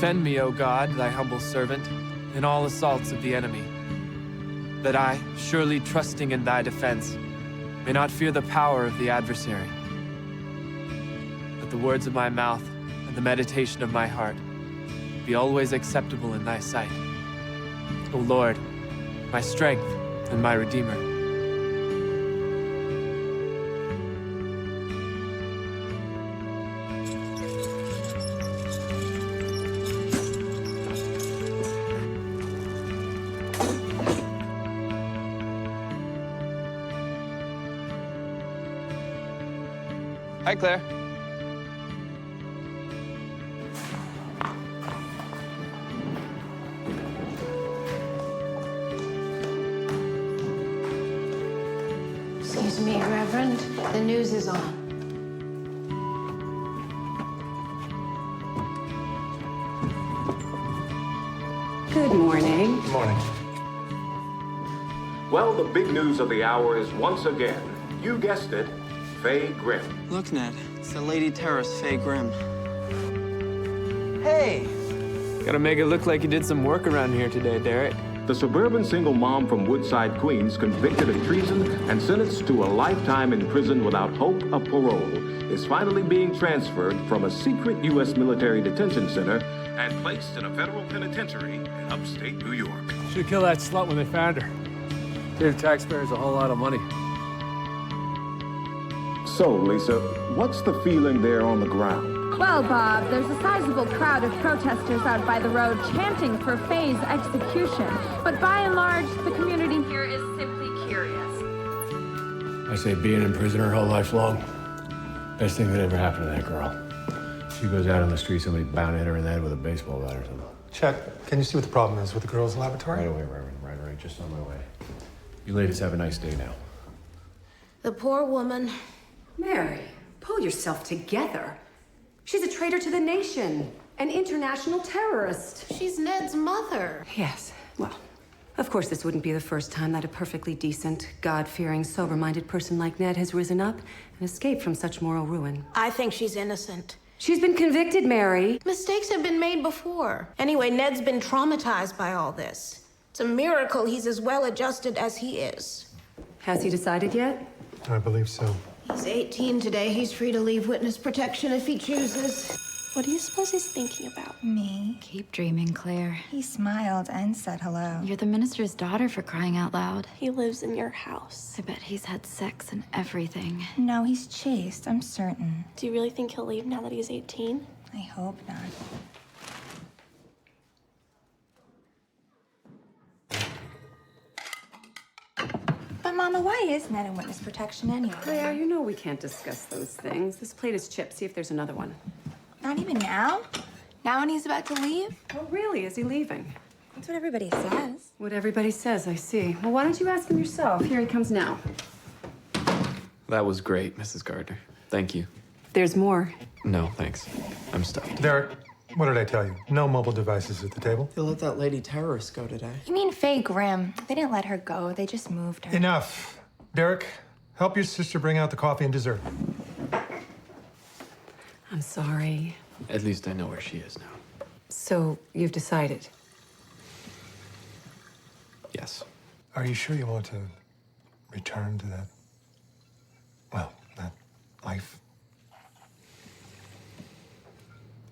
Defend me, O God, thy humble servant, in all assaults of the enemy, that I, surely trusting in thy defense, may not fear the power of the adversary. Let the words of my mouth and the meditation of my heart be always acceptable in thy sight. O Lord, my strength and my Redeemer. Hi, Claire. Excuse me, Reverend. The news is on. Good morning. Good morning. Well, the big news of the hour is once again, you guessed it, Faye Grimm. Look, Ned. It's the lady terrorist, Faye Grimm. Hey! Gotta make it look like you did some work around here today, Derek. The suburban single mom from Woodside, Queens, convicted of treason and sentenced to a lifetime in prison without hope of parole, is finally being transferred from a secret U.S. military detention center and placed in a federal penitentiary in upstate New York. Should kill that slut when they found her. Save taxpayers a whole lot of money. So, Lisa, what's the feeling there on the ground? Well, Bob, there's a sizable crowd of protesters out by the road chanting for Faye's execution. But by and large, the community here is simply curious. I say being in prison her whole life long. Best thing that ever happened to that girl. She goes out on the street, somebody bound hit her in the head with a baseball bat or something. Chet, can you see what the problem is with the girls' lavatory? Right away, Reverend. Right away. Just on my way. You ladies have a nice day now. The poor woman. Mary, pull yourself together. She's a traitor to the nation, an international terrorist. She's Ned's mother. Yes, well, of course this wouldn't be the first time that a perfectly decent, God-fearing, sober-minded person like Ned has risen up and escaped from such moral ruin. I think she's innocent. She's been convicted, Mary. Mistakes have been made before. Anyway, Ned's been traumatized by all this. It's a miracle he's as well adjusted as he is. Has he decided yet? I believe so. He's 18 today. He's free to leave witness protection if he chooses. What do you suppose he's thinking about? Me? Keep dreaming, Claire. He smiled and said hello. You're the minister's daughter, for crying out loud. He lives in your house. I bet he's had sex and everything. No, he's chaste, I'm certain. Do you really think he'll leave now that he's 18? I hope not. But Mama, why is Ned in witness protection anyway? Claire, you know we can't discuss those things. This plate is chipped. See if there's another one. Not even now? Now when he's about to leave? Oh, really? Is he leaving? That's what everybody says. What everybody says, I see. Well, why don't you ask him yourself? Here he comes now. That was great, Mrs. Gardner. Thank you. There's more. No, thanks. I'm stuffed. Derek, what did I tell you? No mobile devices at the table. They let that lady terrorist go today. You mean Faye Grimm? They didn't let her go. They just moved her. Enough. Derek, help your sister bring out the coffee and dessert. I'm sorry. At least I know where she is now. So, you've decided? Yes. Are you sure you want to return to that, well, that life?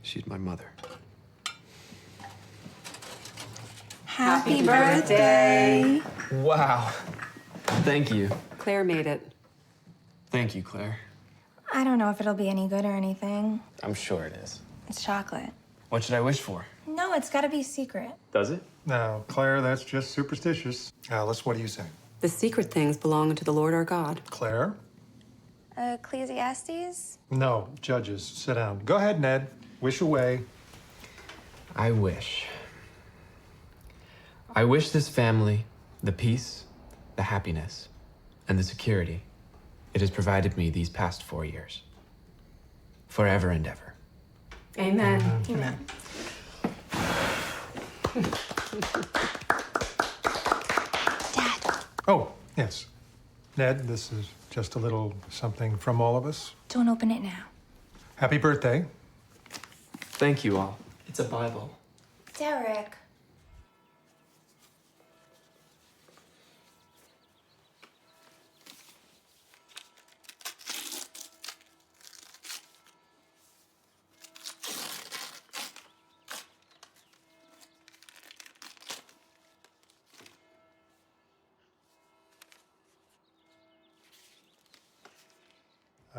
She's my mother. Happy birthday! Wow. Thank you. Claire made it. Thank you, Claire. I don't know if it'll be any good or anything. I'm sure it is. It's chocolate. What should I wish for? No, it's gotta be secret. Does it? Now, Claire, that's just superstitious. Alice, what do you say? The secret things belong to the Lord our God. Claire? Ecclesiastes? No, judges, sit down. Go ahead, Ned. Wish away. I wish this family the peace, the happiness, and the security it has provided me these past 4 years. Forever and ever. Amen. Amen. Dad, Oh, yes. Ned, this is just a little something from all of us. don't open it now. Happy birthday. Thank you all. It's a Bible. Derek.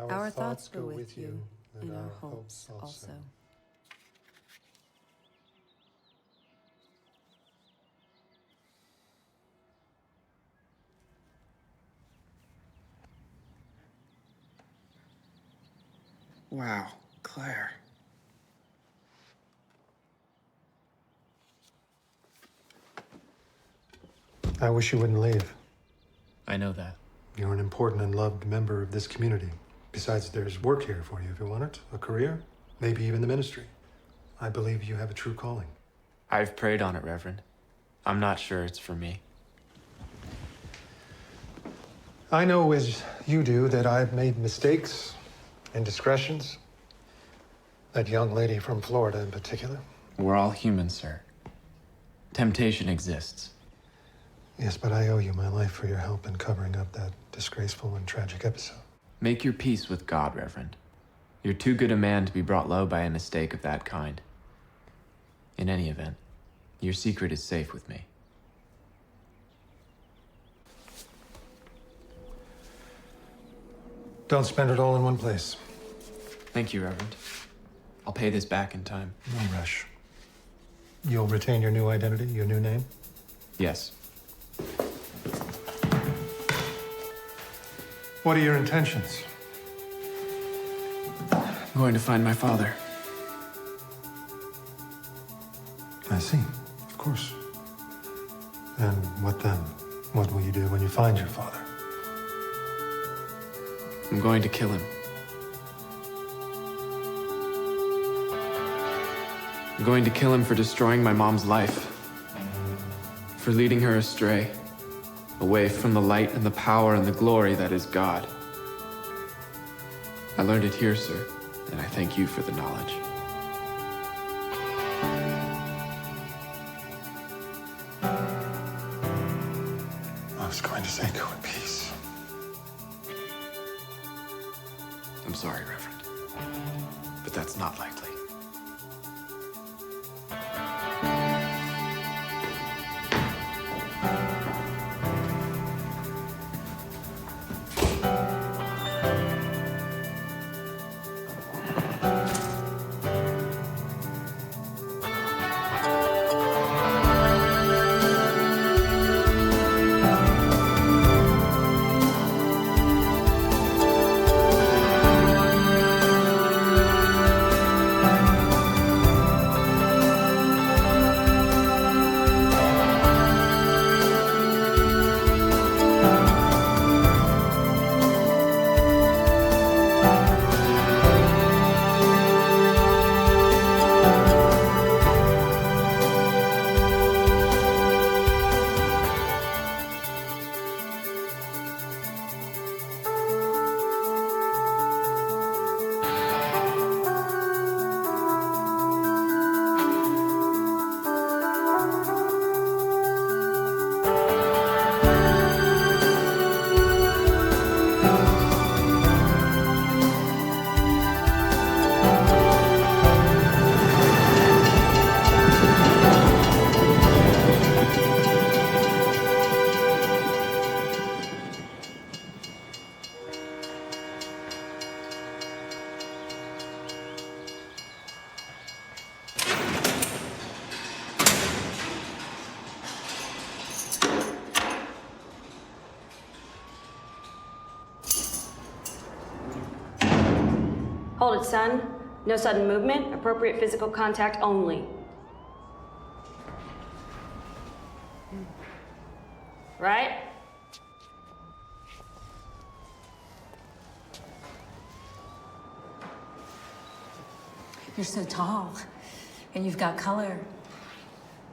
Our thoughts go with you, and our hopes also. Wow, Claire. I wish you wouldn't leave. I know that. You're an important and loved member of this community. Besides, there's work here for you if you want it, a career, maybe even the ministry. I believe you have a true calling. I've prayed on it, Reverend. I'm not sure it's for me. I know, as you do, that I've made mistakes, indiscretions. That young lady from Florida in particular. We're all human, sir. Temptation exists. Yes, but I owe you my life for your help in covering up that disgraceful and tragic episode. Make your peace with God, Reverend. You're too good a man to be brought low by a mistake of that kind. In any event, your secret is safe with me. Don't spend it all in one place. Thank you, Reverend. I'll pay this back in time. No rush. You'll retain your new identity, your new name? Yes. What are your intentions? I'm going to find my father. I see, of course. And what then? What will you do when you find your father? I'm going to kill him. I'm going to kill him for destroying my mom's life. For leading her astray. Away from the light and the power and the glory that is God. I learned it here, sir, and I thank you for the knowledge. I was going to say go in peace. I'm sorry, Reverend, but that's not likely. Hold it, son. No sudden movement, appropriate physical contact only. Right? You're so tall, and you've got color.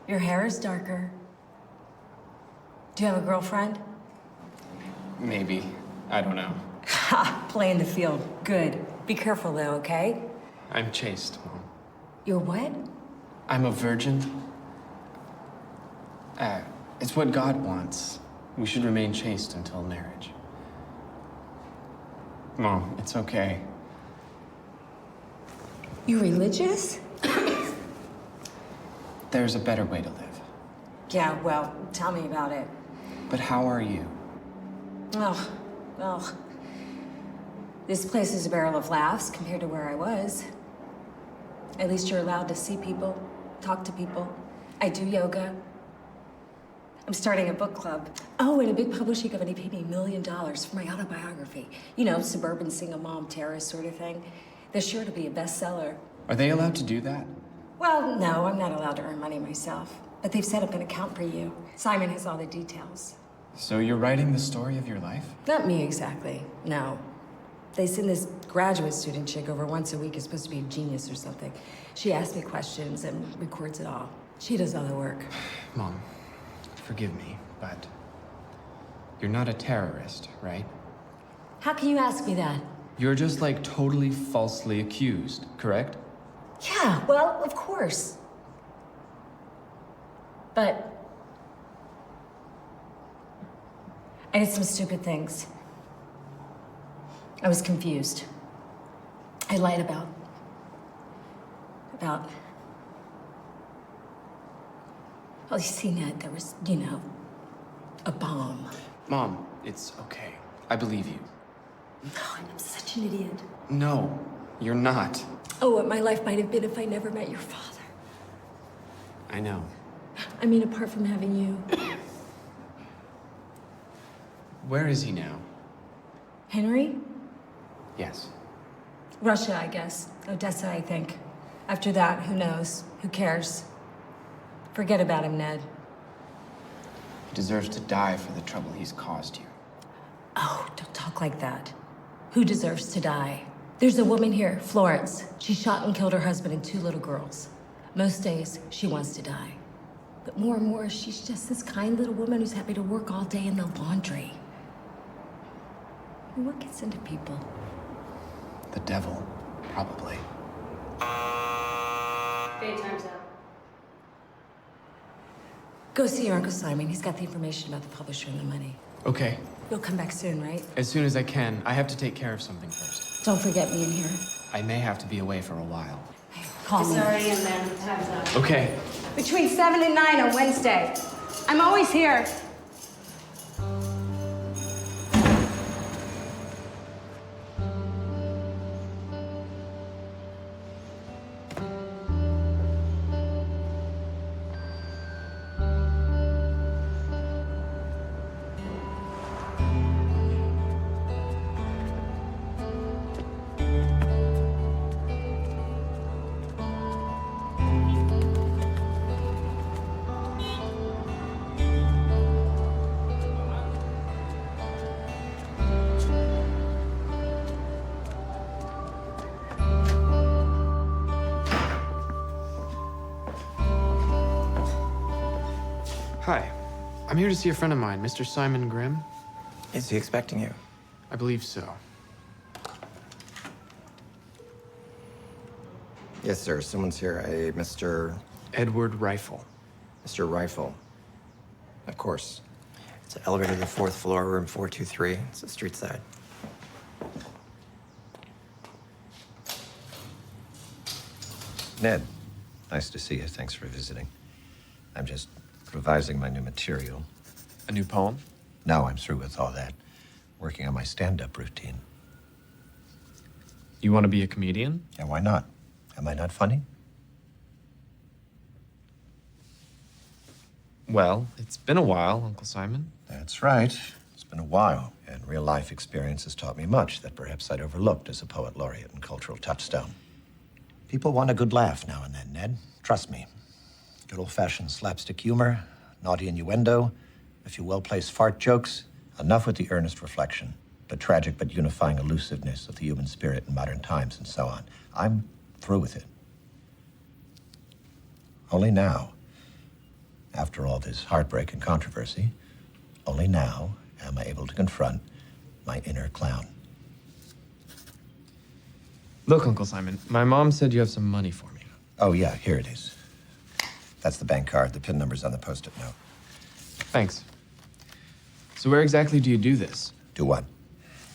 Your hair is darker. Do you have a girlfriend? Maybe. I don't know. Ha! Play in the field. Good. Be careful, though, okay? I'm chaste, Mom. You're what? I'm a virgin. It's what God wants. We should remain chaste until marriage. Mom, it's okay. You religious? There's a better way to live. Yeah, well, tell me about it. But how are you? Oh, well, this place is a barrel of laughs compared to where I was. At least you're allowed to see people, talk to people. I do yoga. I'm starting a book club. Oh, and a big publishing company paid me $1 million for my autobiography. You know, suburban single mom terrorist sort of thing. They're sure to be a bestseller. Are they allowed to do that? Well, no, I'm not allowed to earn money myself. But they've set up an account for you. Simon has all the details. So you're writing the story of your life? Not me exactly, no. They send this graduate student chick over once a week who's supposed to be a genius or something. She asks me questions and records it all. She does all the work. Mom, forgive me, but you're not a terrorist, right? How can you ask me that? You're just like totally falsely accused, correct? Yeah, well, of course. But I did some stupid things. I was confused. I lied about, well, you see, Ned, there was, you know, a bomb. Mom, it's okay. I believe you. Oh, I'm such an idiot. No, you're not. Oh, what my life might have been if I never met your father. I know. I mean, apart from having you. Where is he now? Henry? Yes. Russia, I guess. Odessa, I think. After that, who knows? Who cares? Forget about him, Ned. He deserves to die for the trouble he's caused you. Oh, don't talk like that. Who deserves to die? There's a woman here, Florence. She shot and killed her husband and 2 little girls. Most days, she wants to die. But more and more, she's just this kind little woman who's happy to work all day in the laundry. I mean, what gets into people? The devil, probably. Daytime's out. Go see your Uncle Simon. He's got the information about the publisher and the money. Okay, You'll come back soon, right? as soon as I can. I have to take care of something first. Don't forget me in here. I may have to be away for a while. Call me. Sorry, and then time's up. Okay. Between 7 and 9 on Wednesday. I'm always here. Hi. I'm here to see a friend of mine, Mr. Simon Grimm. Is he expecting you? I believe so. Yes, sir. Someone's here. A Mr. Edward Rifle. Mr. Rifle. Of course. It's an elevator to the 4th floor, room 423. It's the street side. Ned, nice to see you. Thanks for visiting. I'm just revising my new material. A new poem? No, I'm through with all that. Working on my stand-up routine. You want to be a comedian? Yeah, why not? Am I not funny? Well, it's been a while, Uncle Simon. That's right. It's been a while, and real-life experience has taught me much that perhaps I'd overlooked as a poet laureate and cultural touchstone. People want a good laugh now and then, Ned. Trust me. Good old-fashioned slapstick humor, naughty innuendo, a few well-placed fart jokes, enough with the earnest reflection, the tragic but unifying elusiveness of the human spirit in modern times, and so on. I'm through with it. Only now, after all this heartbreak and controversy, only now am I able to confront my inner clown. Look, Uncle Simon, my mom said you have some money for me. Oh, yeah, here it is. That's the bank card. The PIN number's on the post-it note. Thanks. So where exactly do you do this? Do what?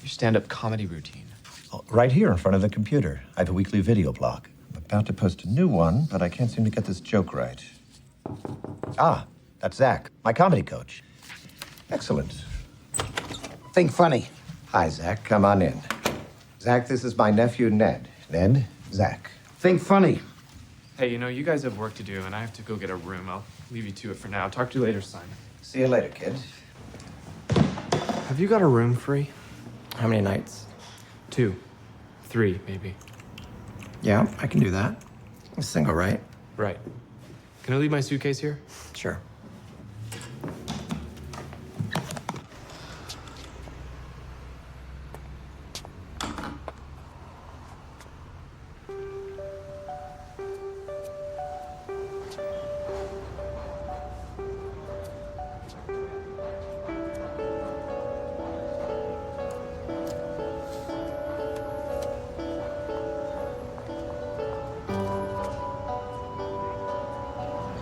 Your stand-up comedy routine. Oh, right here in front of the computer. I have a weekly video blog. I'm about to post a new one, but I can't seem to get this joke right. Ah, that's Zach, my comedy coach. Excellent. Think funny. Hi, Zach. Come on in. Zach, this is my nephew, Ned. Ned, Zach. Think funny. Hey, you know, you guys have work to do, and I have to go get a room. I'll leave you to it for now. Talk to you later, Simon. See you later, kid. Have you got a room free? How many nights? 2, 3, maybe. Yeah, I can do that. I'm single, right? Right. Can I leave my suitcase here? Sure.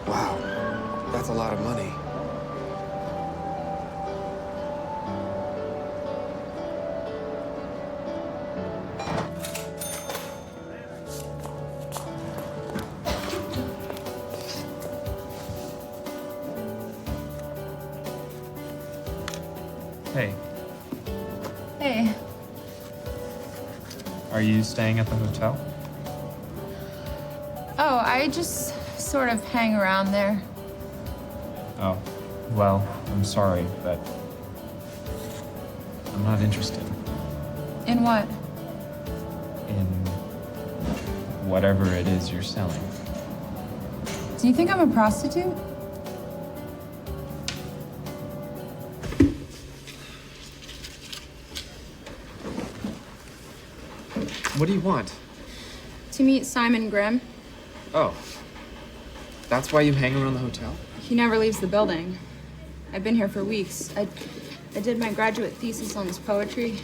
Wow, that's a lot of money. Hey, Hey. are you staying at the hotel? Oh, I just sort of hang around there. Oh, well, I'm sorry, but I'm not interested In what? in whatever it is you're selling. Do you think I'm a prostitute? What do you want? To meet Simon Grimm. Oh, that's why you hang around the hotel? He never leaves the building. I've been here for weeks. I did my graduate thesis on his poetry.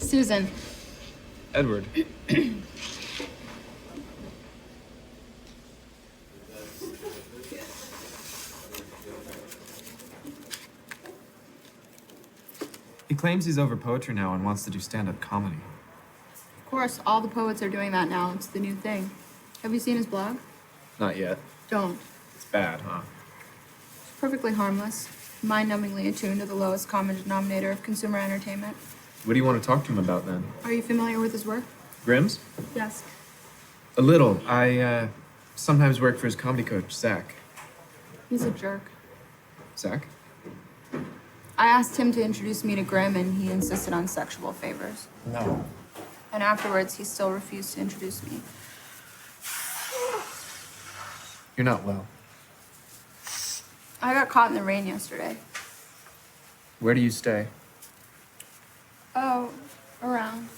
Susan. Edward. He claims he's over poetry now and wants to do stand-up comedy. Of course, all the poets are doing that now. It's the new thing. Have you seen his blog? Not yet. Don't. It's bad, huh? It's perfectly harmless. Mind-numbingly attuned to the lowest common denominator of consumer entertainment. What do you want to talk to him about then? Are you familiar with his work? Grimm's? Yes. A little. I sometimes work for his comedy coach, Zach. He's a jerk. Zach? I asked him to introduce me to Grimm, and he insisted on sexual favors. No. And afterwards, he still refused to introduce me. You're not well. I got caught in the rain yesterday. Where do you stay? Oh, around.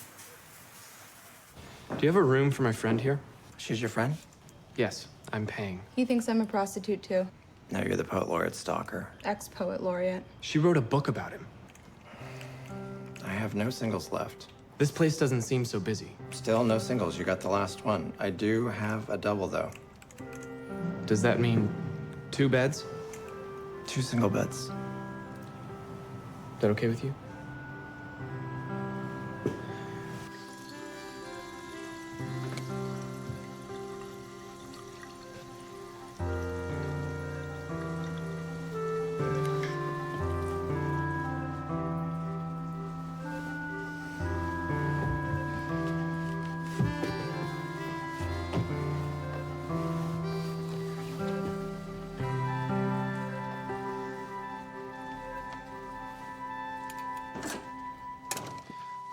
Do you have a room for my friend here? She's your friend? Yes, I'm paying. He thinks I'm a prostitute, too. No, you're the poet laureate stalker. Ex-poet laureate. She wrote a book about him. I have no singles left. This place doesn't seem so busy. Still no singles. You got the last one. I do have a double, though. Does that mean 2 beds? 2 single beds. Is that okay with you?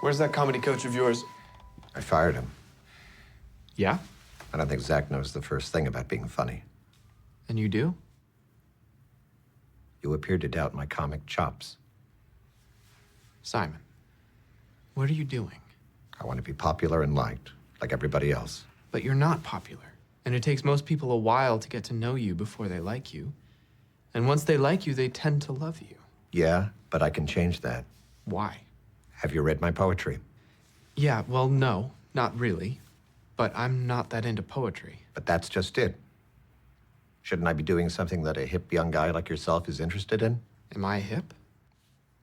Where's that comedy coach of yours? I fired him. Yeah? I don't think Zach knows the first thing about being funny. And you do? You appear to doubt my comic chops. Simon, what are you doing? I want to be popular and liked, like everybody else. But you're not popular. And it takes most people a while to get to know you before they like you. And once they like you, they tend to love you. Yeah, but I can change that. Why? Have you read my poetry? Yeah, well, no, not really. But I'm not that into poetry. But that's just it. Shouldn't I be doing something that a hip young guy like yourself is interested in? Am I hip?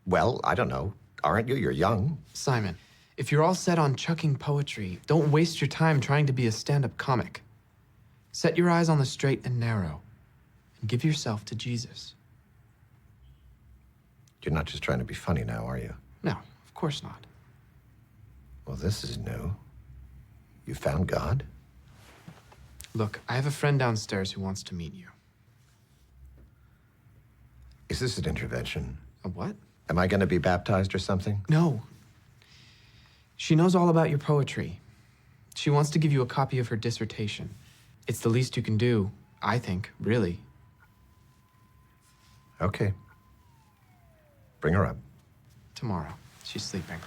Well, I don't know. Aren't you? You're young. Simon, if you're all set on chucking poetry, don't waste your time trying to be a stand-up comic. Set your eyes on the straight and narrow, and give yourself to Jesus. You're not just trying to be funny now, are you? No, of course not. Well, this is new. You found God? Look, I have a friend downstairs who wants to meet you. Is this an intervention? A what? Am I going to be baptized or something? No. She knows all about your poetry. She wants to give you a copy of her dissertation. It's the least you can do, I think, really. Okay. Bring her up. Tomorrow. She's sleeping.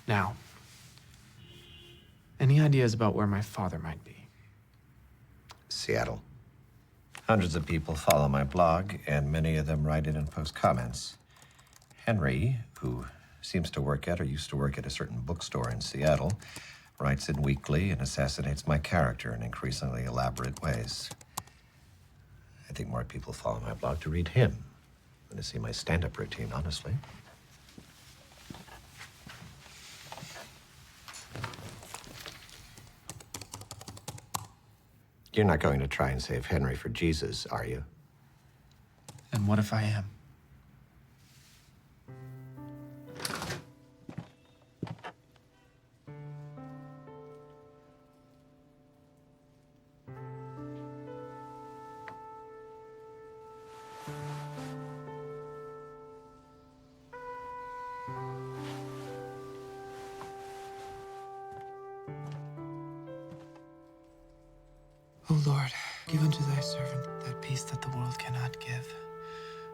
Now, any ideas about where my father might be? Seattle. Hundreds of people follow my blog, and many of them write in and post comments. Henry, who seems to work at or used to work at a certain bookstore in Seattle, writes in weekly and assassinates my character in increasingly elaborate ways. I think more people follow my blog to read him than to see my stand-up routine, honestly. You're not going to try and save Henry for Jesus, are you? And what if I am? O Lord, give unto thy servant that peace that the world cannot give,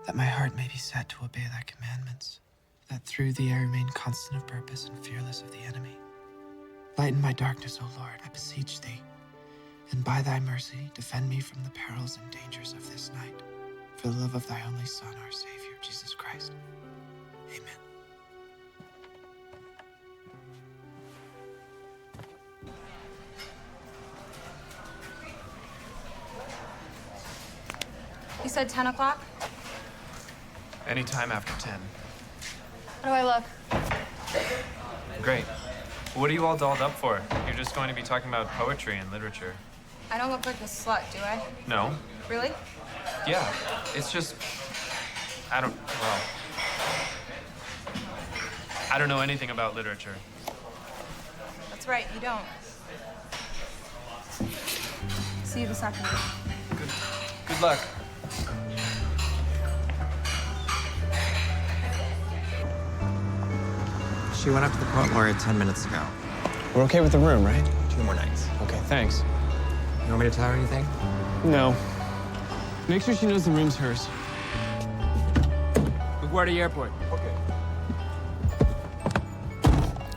that my heart may be set to obey thy commandments, that through thee I remain constant of purpose and fearless of the enemy. Lighten my darkness, O Lord, I beseech thee, and by thy mercy defend me from the perils and dangers of this night, for the love of thy only Son, our Savior, Jesus Christ. Amen. You said 10 o'clock? Anytime after 10. How do I look? Great. What are you all dolled up for? You're just going to be talking about poetry and literature. I don't look like a slut, do I? No. Really? Yeah. It's just... I don't know anything about literature. That's right, you don't. See you this afternoon. Good luck. She went up to the poet laureate 10 minutes ago. We're okay with the room, right? 2 more nights. Okay, thanks. You want me to tell her anything? No. Make sure she knows the room's hers. LaGuardia Airport. Okay.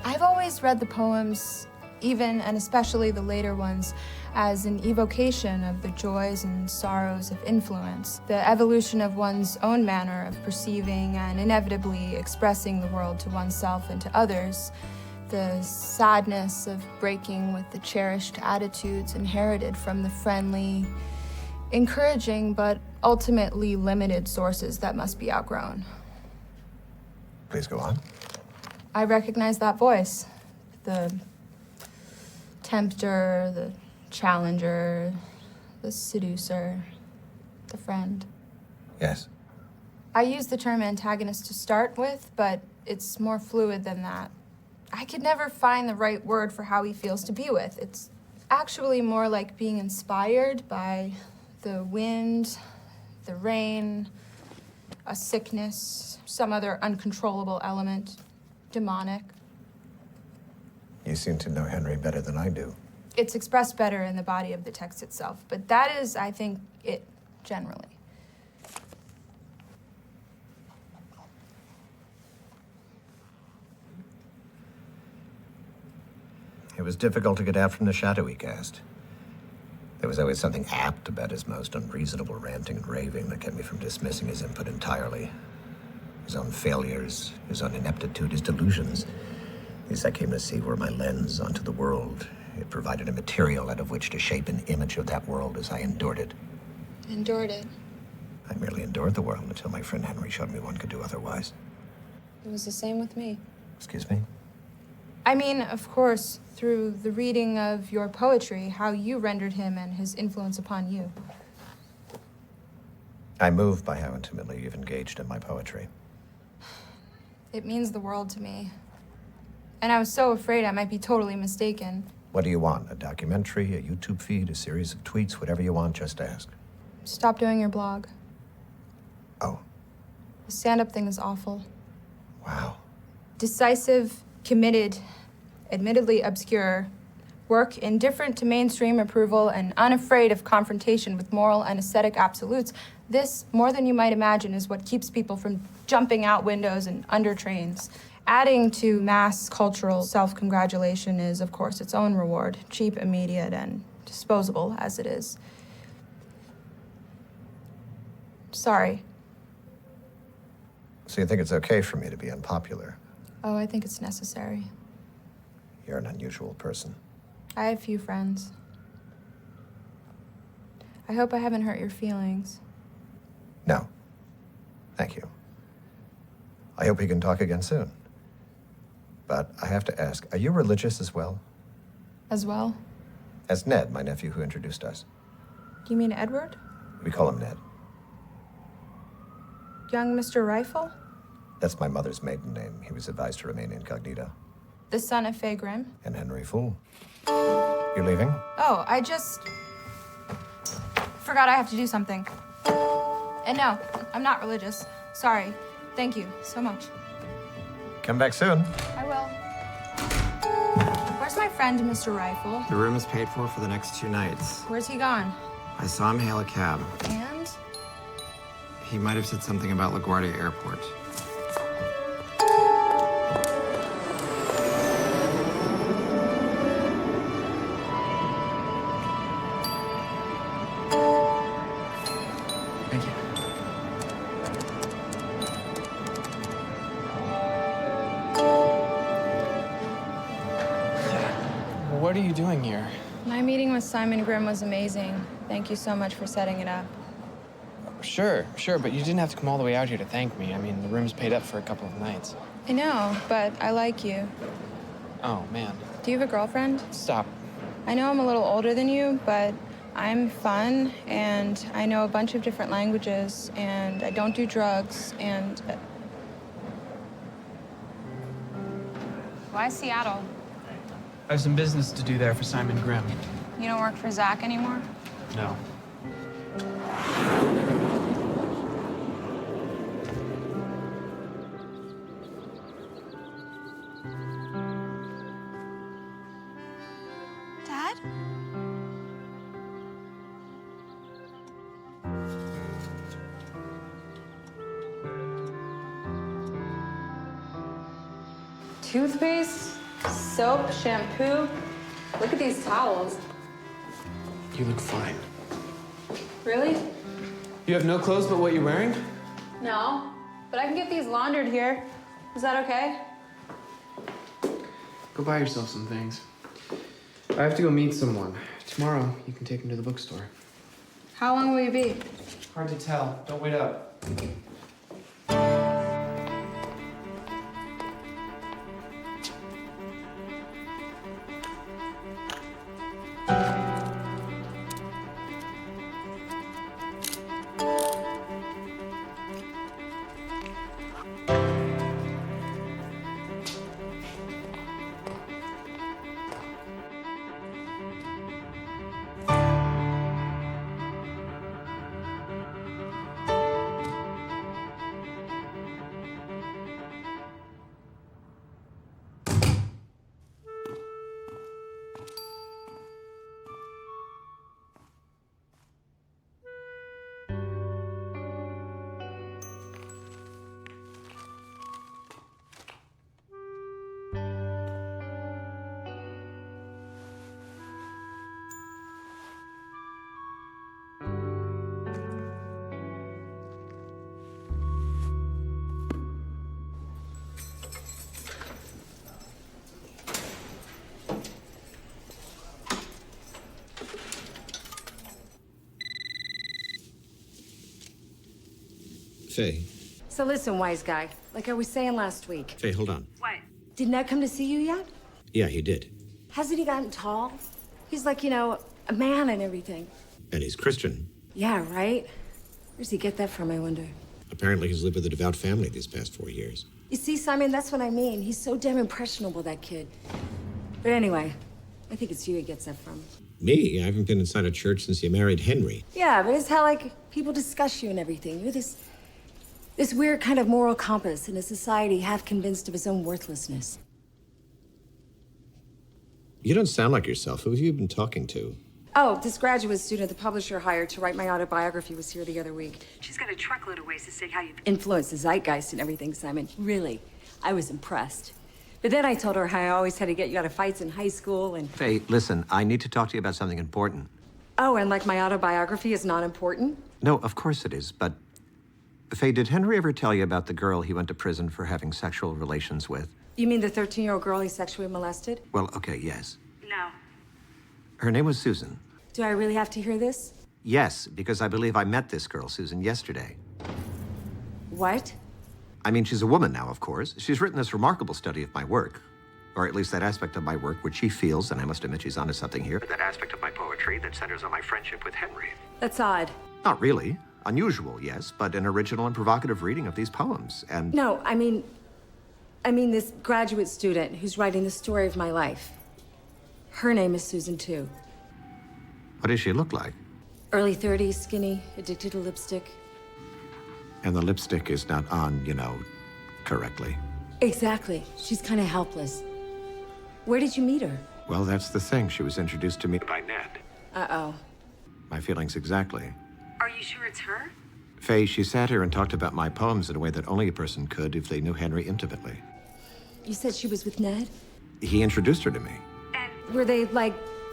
I've always read the poems, even and especially the later ones, as an evocation of the joys and sorrows of influence, the evolution of one's own manner of perceiving and inevitably expressing the world to oneself and to others, the sadness of breaking with the cherished attitudes inherited from the friendly, encouraging, but ultimately limited sources that must be outgrown. Please go on. I recognize that voice. The tempter, the challenger, the seducer, the friend. Yes. I use the term antagonist to start with, but it's more fluid than that. I could never find the right word for how he feels to be with. It's actually more like being inspired by the wind, the rain, a sickness, some other uncontrollable element, demonic. You seem to know Henry better than I do. It's expressed better in the body of the text itself, but that is, I think, it generally. It was difficult to get out from the shadow he cast. There was always something apt about his most unreasonable ranting and raving that kept me from dismissing his input entirely. his own failures, his own ineptitude, his delusions. These I came to see were my lens onto the world. It provided a material out of which to shape an image of that world as I endured it. Endured it. I merely endured the world until my friend Henry showed me one could do otherwise. It was the same with me. Excuse me? I mean, of course, through the reading of your poetry, how you rendered him and his influence upon you. I'm moved by how intimately you've engaged in my poetry. It means the world to me. And I was so afraid I might be totally mistaken. What do you want? A documentary, a YouTube feed, a series of tweets, whatever you want, just ask. Stop doing your blog. Oh. The stand-up thing is awful. Wow. Decisive, committed, admittedly obscure, work indifferent to mainstream approval and unafraid of confrontation with moral and aesthetic absolutes. This, more than you might imagine, is what keeps people from jumping out windows and under trains. Adding to mass cultural self-congratulation is, of course, its own reward, cheap, immediate, and disposable as it is. Sorry. So you think it's okay for me to be unpopular? Oh, I think it's necessary. You're an unusual person. I have few friends. I hope I haven't hurt your feelings. No. Thank you. I hope we can talk again soon. But I have to ask, are you religious as well? As well? As Ned, my nephew who introduced us. Do you mean Edward? We call him Ned. Young Mr. Rifle? That's my mother's maiden name. He was advised to remain incognito. The son of Fay Grimm? And Henry Fool. You leaving? Oh, I just forgot I have to do something. And no, I'm not religious. Sorry. Thank you so much. Come back soon. I will. Where's my friend, Mr. Rifle? The room is paid for the next 2 nights. Where's he gone? I saw him hail a cab. And? He might have said something about LaGuardia Airport. Thank you. What are you doing here? My meeting with Simon Grimm was amazing. Thank you so much for setting it up. Sure, but you didn't have to come all the way out here to thank me. I mean, the room's paid up for a couple of nights. I know, but I like you. Oh, man. Do you have a girlfriend? Stop. I know I'm a little older than you, but I'm fun, and I know a bunch of different languages, and I don't do drugs, and... Why Seattle? I have some business to do there for Simon Grimm. You don't work for Zach anymore? No. Dad? Toothpaste, soap, shampoo. Look at these towels. You look fine. Really? You have no clothes but what you're wearing? No, but I can get these laundered here. Is that okay? Go buy yourself some things. I have to go meet someone. Tomorrow, you can take him to the bookstore. How long will you be? Hard to tell. Don't wait up. Faye. So listen, wise guy. Like I was saying last week. Faye, hold on. What? Did Ned come to see you yet? Yeah, he did. Hasn't he gotten tall? He's like, a man and everything. And he's Christian. Yeah, right? Where's he get that from, I wonder? Apparently he's lived with a devout family these past 4 years. You see, Simon, that's what I mean. He's so damn impressionable, that kid. But anyway, I think it's you he gets that from. Me? I haven't been inside a church since you married Henry. Yeah, but it's how, people discuss you and everything. You're this weird kind of moral compass in a society half convinced of his own worthlessness. You don't sound like yourself. Who have you been talking to? Oh, this graduate student the publisher hired to write my autobiography was here the other week. She's got a truckload of ways to say how you've influenced the zeitgeist and everything, Simon. Really, I was impressed. But then I told her how I always had to get you out of fights in high school and... Faye, listen, I need to talk to you about something important. Oh, and my autobiography is not important? No, of course it is, but... Faye, did Henry ever tell you about the girl he went to prison for having sexual relations with? You mean the 13-year-old girl he sexually molested? Well, okay, yes. No. Her name was Susan. Do I really have to hear this? Yes, because I believe I met this girl, Susan, yesterday. What? I mean, she's a woman now, of course. She's written this remarkable study of my work. Or at least that aspect of my work which she feels, and I must admit she's onto something here, that aspect of my poetry that centers on my friendship with Henry. That's odd. Not really. Unusual, yes, but an original and provocative reading of these poems, and... No, I mean this graduate student who's writing the story of my life. Her name is Susan, too. What does she look like? Early 30s, skinny, addicted to lipstick. And the lipstick is not on, correctly. Exactly. She's kind of helpless. Where did you meet her? Well, that's the thing. She was introduced to me by Ned. Uh-oh. My feelings exactly. Are you sure it's her? Faye, she sat here and talked about my poems in a way that only a person could if they knew Henry intimately. You said she was with Ned? He introduced her to me. And were they,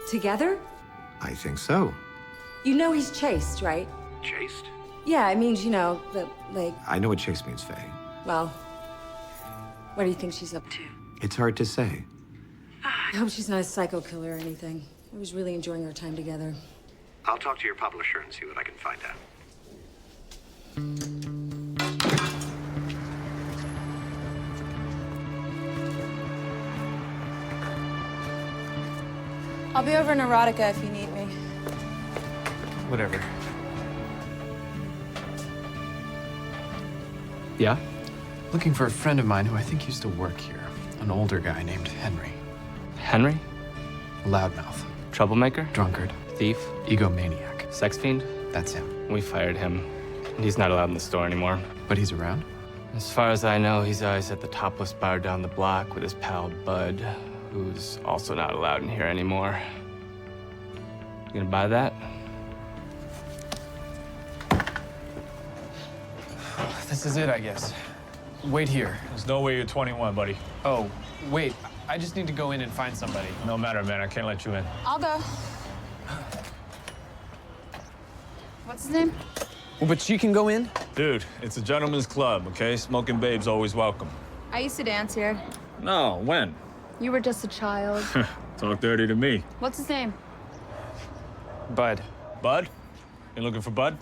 together? I think so. You know he's chaste, right? Chaste? Yeah, it means, I know what chaste means, Faye. Well, what do you think she's up to? It's hard to say. I hope she's not a psycho killer or anything. I was really enjoying our time together. I'll talk to your publisher and see what I can find out. I'll be over in Erotica if you need me. Whatever. Yeah? Looking for a friend of mine who I think used to work here. An older guy named Henry. Henry? Loudmouth. Troublemaker? Drunkard. Thief? Egomaniac. Sex fiend? That's him. We fired him. He's not allowed in the store anymore. But he's around? As far as I know, he's always at the topless bar down the block with his pal Bud, who's also not allowed in here anymore. You gonna buy that? This is it, I guess. Wait here. There's no way you're 21, buddy. Oh, wait. I just need to go in and find somebody. No matter, man. I can't let you in. I'll go. What's his name? Well, but she can go in? Dude, it's a gentleman's club, okay? Smoking babes always welcome. I used to dance here. No, when? You were just a child. Talk dirty to me. What's his name? Bud. Bud? You looking for Bud?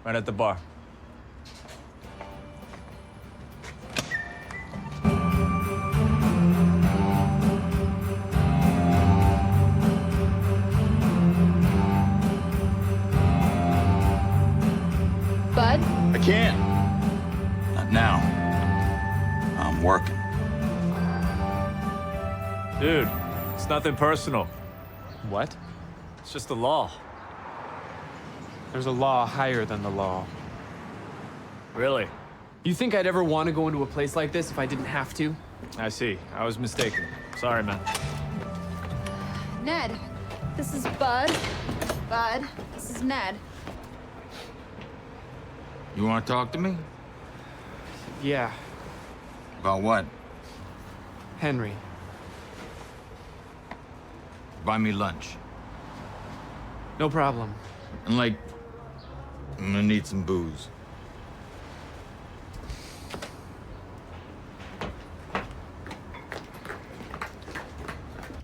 Right at the bar. Bud? I can't. Not now. I'm working. Dude, it's nothing personal. What? It's just the law. There's a law higher than the law. Really? You think I'd ever want to go into a place like this if I didn't have to? I see. I was mistaken. Sorry, man. Ned. This is Bud. Bud. This is Ned. You want to talk to me? Yeah. About what? Henry. Buy me lunch. No problem. And I'm gonna need some booze.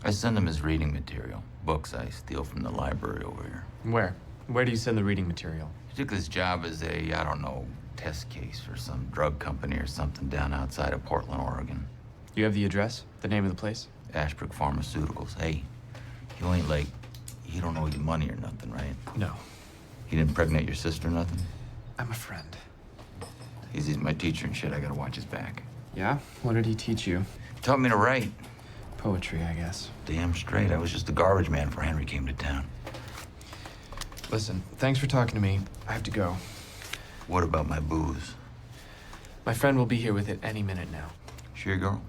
I send him his reading material. Books I steal from the library over here. Where? Where do you send the reading material? He took this job as a, I don't know, test case for some drug company or something down outside of Portland, Oregon. You have the address? The name of the place? Ashbrook Pharmaceuticals. Hey, you ain't like, you don't owe you money or nothing, right? No. He didn't impregnate your sister or nothing? I'm a friend. He's my teacher and shit. I gotta watch his back. Yeah? What did he teach you? Taught me to write. Poetry, I guess. Damn straight. I was just a garbage man before Henry came to town. Listen, thanks for talking to me. I have to go. What about my booze? My friend will be here with it any minute now. She your girl?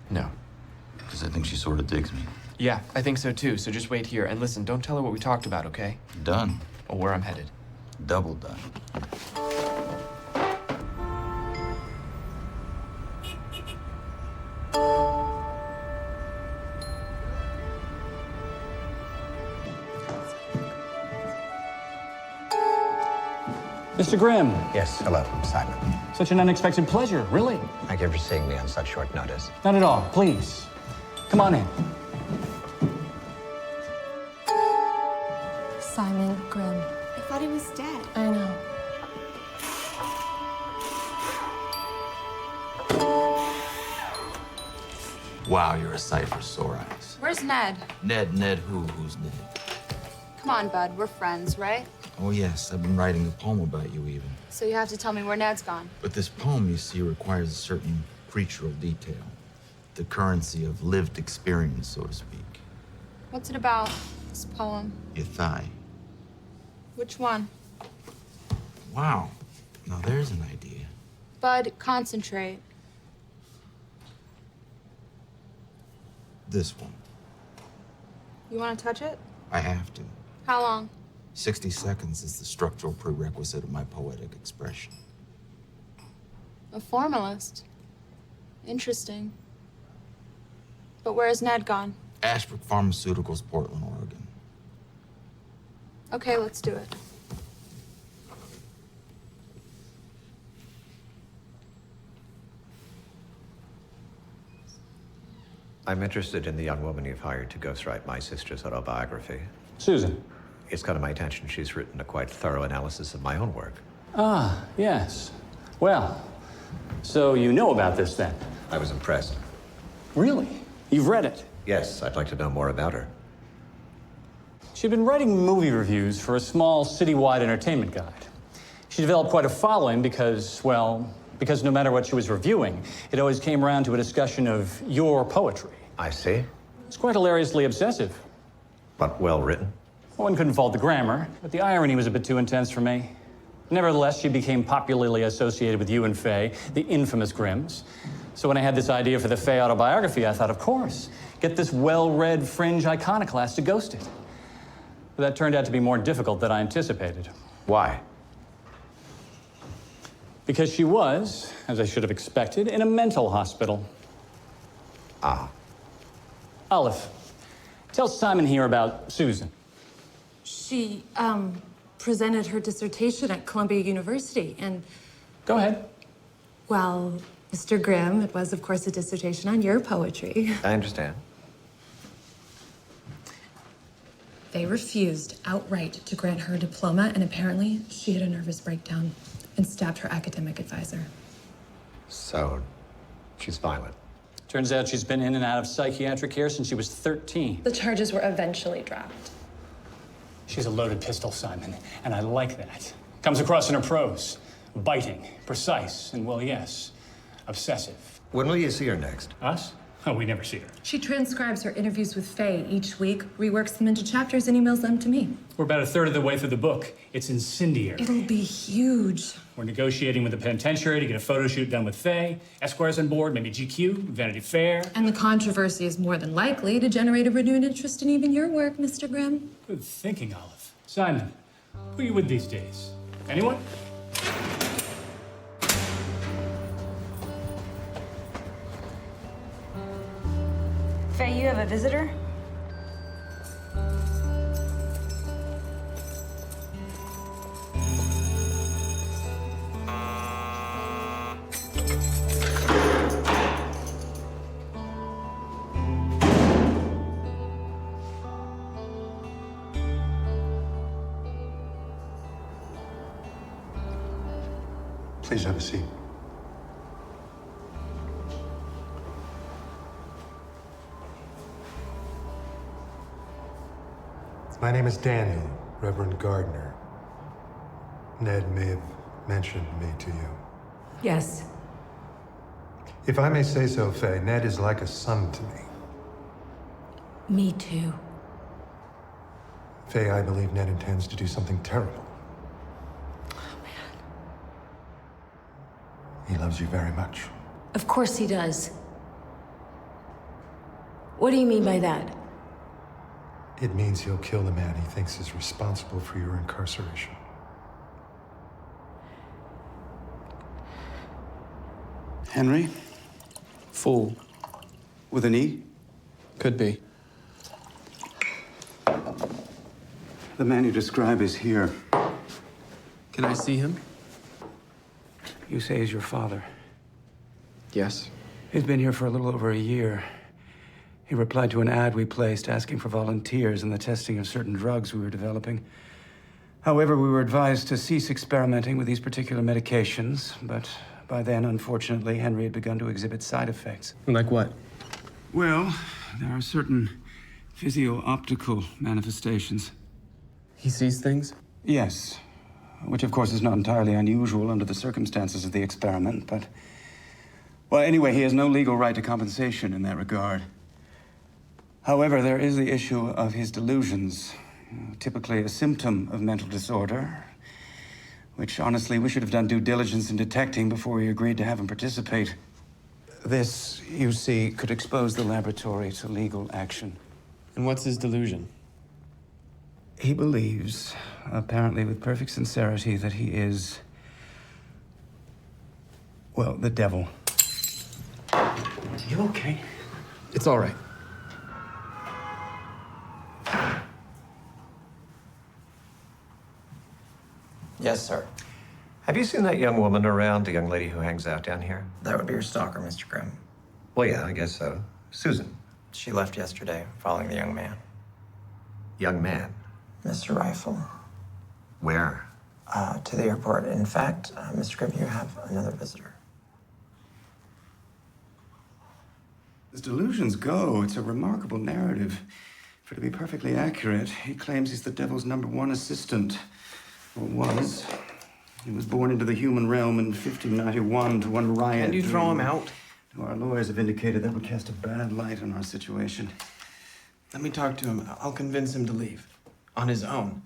No. Because I think she sort of digs me. Yeah, I think so too. So just wait here. And listen, don't tell her what we talked about, okay? Done. Or where I'm headed. Double done. Mr. Grimm. Yes, hello, Simon. Such an unexpected pleasure, really. Thank you for seeing me on such short notice. Not at all. Please. Come on in. Simon Grimm. I thought he was dead. I know. Wow, you're a sight for sore eyes. Where's Ned? Ned who? Who's Ned? Come on, bud. We're friends, right? Oh, yes, I've been writing a poem about you even. So you have to tell me where Ned's gone. But this poem, you see, requires a certain creatural detail. The currency of lived experience, so to speak. What's it about, this poem? Your thigh. Which one? Wow. Now there's an idea. Bud, concentrate. This one. You want to touch it? I have to. How long? 60 seconds is the structural prerequisite of my poetic expression. A formalist. Interesting. But where is Ned gone? Ashbrook Pharmaceuticals, Portland, Oregon. Okay, let's do it. I'm interested in the young woman you've hired to ghostwrite my sister's autobiography. Susan. It's come to my attention she's written a quite thorough analysis of my own work. Ah, yes. Well, so you know about this then? I was impressed. Really? You've read it? Yes, I'd like to know more about her. She'd been writing movie reviews for a small citywide entertainment guide. She developed quite a following because no matter what she was reviewing, it always came around to a discussion of your poetry. I see. It's quite hilariously obsessive. But well written. One couldn't fault the grammar, but the irony was a bit too intense for me. Nevertheless, she became popularly associated with you and Faye, the infamous Grimms. So when I had this idea for the Faye autobiography, I thought, of course, get this well-read fringe iconoclast to ghost it. But that turned out to be more difficult than I anticipated. Why? Because she was, as I should have expected, in a mental hospital. Ah. Olive, tell Simon here about Susan. She, presented her dissertation at Columbia University, and... Go ahead. Well, Mr. Grimm, it was, of course, a dissertation on your poetry. I understand. They refused outright to grant her a diploma, and apparently she had a nervous breakdown and stabbed her academic advisor. So, she's violent. Turns out she's been in and out of psychiatric care since she was 13. The charges were eventually dropped. She's a loaded pistol, Simon, and I like that. Comes across in her prose. Biting, precise, and, well, yes, obsessive. When will you see her next? Us? Oh, we never see her. She transcribes her interviews with Faye each week, reworks them into chapters, and emails them to me. We're about a third of the way through the book. It's incendiary. It'll be huge. We're negotiating with the penitentiary to get a photo shoot done with Faye. Esquire's on board, maybe GQ, Vanity Fair. And the controversy is more than likely to generate a renewed interest in even your work, Mr. Grimm. Good thinking, Olive. Simon, who are you with these days? Anyone? Faye, you have a visitor? Please have a seat. My name is Daniel, Reverend Gardner. Ned may have mentioned me to you. Yes. If I may say so, Faye, Ned is like a son to me. Me too. Faye, I believe Ned intends to do something terrible. Oh, man. He loves you very much. Of course he does. What do you mean by that? It means he'll kill the man he thinks is responsible for your incarceration. Henry? Fool. With an E? Could be. The man you describe is here. Can I see him? You say he's your father. Yes. He's been here for a little over a year. He replied to an ad we placed asking for volunteers in the testing of certain drugs we were developing. However, we were advised to cease experimenting with these particular medications, but by then, unfortunately, Henry had begun to exhibit side effects. Like what? Well, there are certain physio-optical manifestations. He sees things? Yes, which of course is not entirely unusual under the circumstances of the experiment, but... Well, anyway, he has no legal right to compensation in that regard. However, there is the issue of his delusions, typically a symptom of mental disorder, which honestly we should have done due diligence in detecting before we agreed to have him participate. This, you see, could expose the laboratory to legal action. And what's his delusion? He believes, apparently with perfect sincerity, that he is, well, the devil. You okay? It's all right. Yes, sir. Have you seen that young woman around, the young lady who hangs out down here? That would be your stalker, Mr. Grimm. Well, yeah, I guess so. Susan. She left yesterday, following the young man. Young man? Mr. Rifle. Where? To the airport. In fact, Mr. Grimm, you have another visitor. As delusions go, it's a remarkable narrative. For to be perfectly accurate, he claims he's the devil's #1 assistant. Or was. He was born into the human realm in 1591 to one riot. Can you throw him out? Our lawyers have indicated that would cast a bad light on our situation. Let me talk to him. I'll convince him to leave. On his own.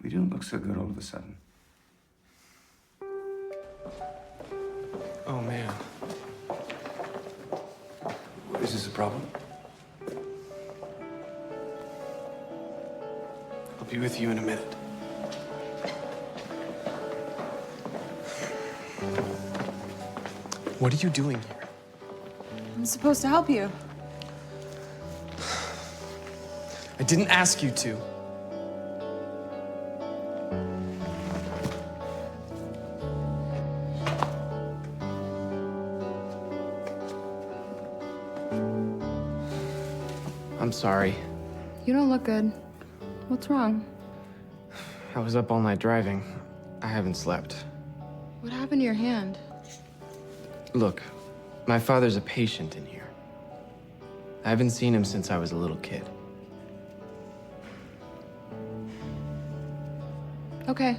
We don't look so good all of a sudden. Oh, man. Is this a problem? I'll be with you in a minute. What are you doing here? I'm supposed to help you. I didn't ask you to. I'm sorry. You don't look good. What's wrong? I was up all night driving. I haven't slept. What happened to your hand? Look, my father's a patient in here. I haven't seen him since I was a little kid. Okay.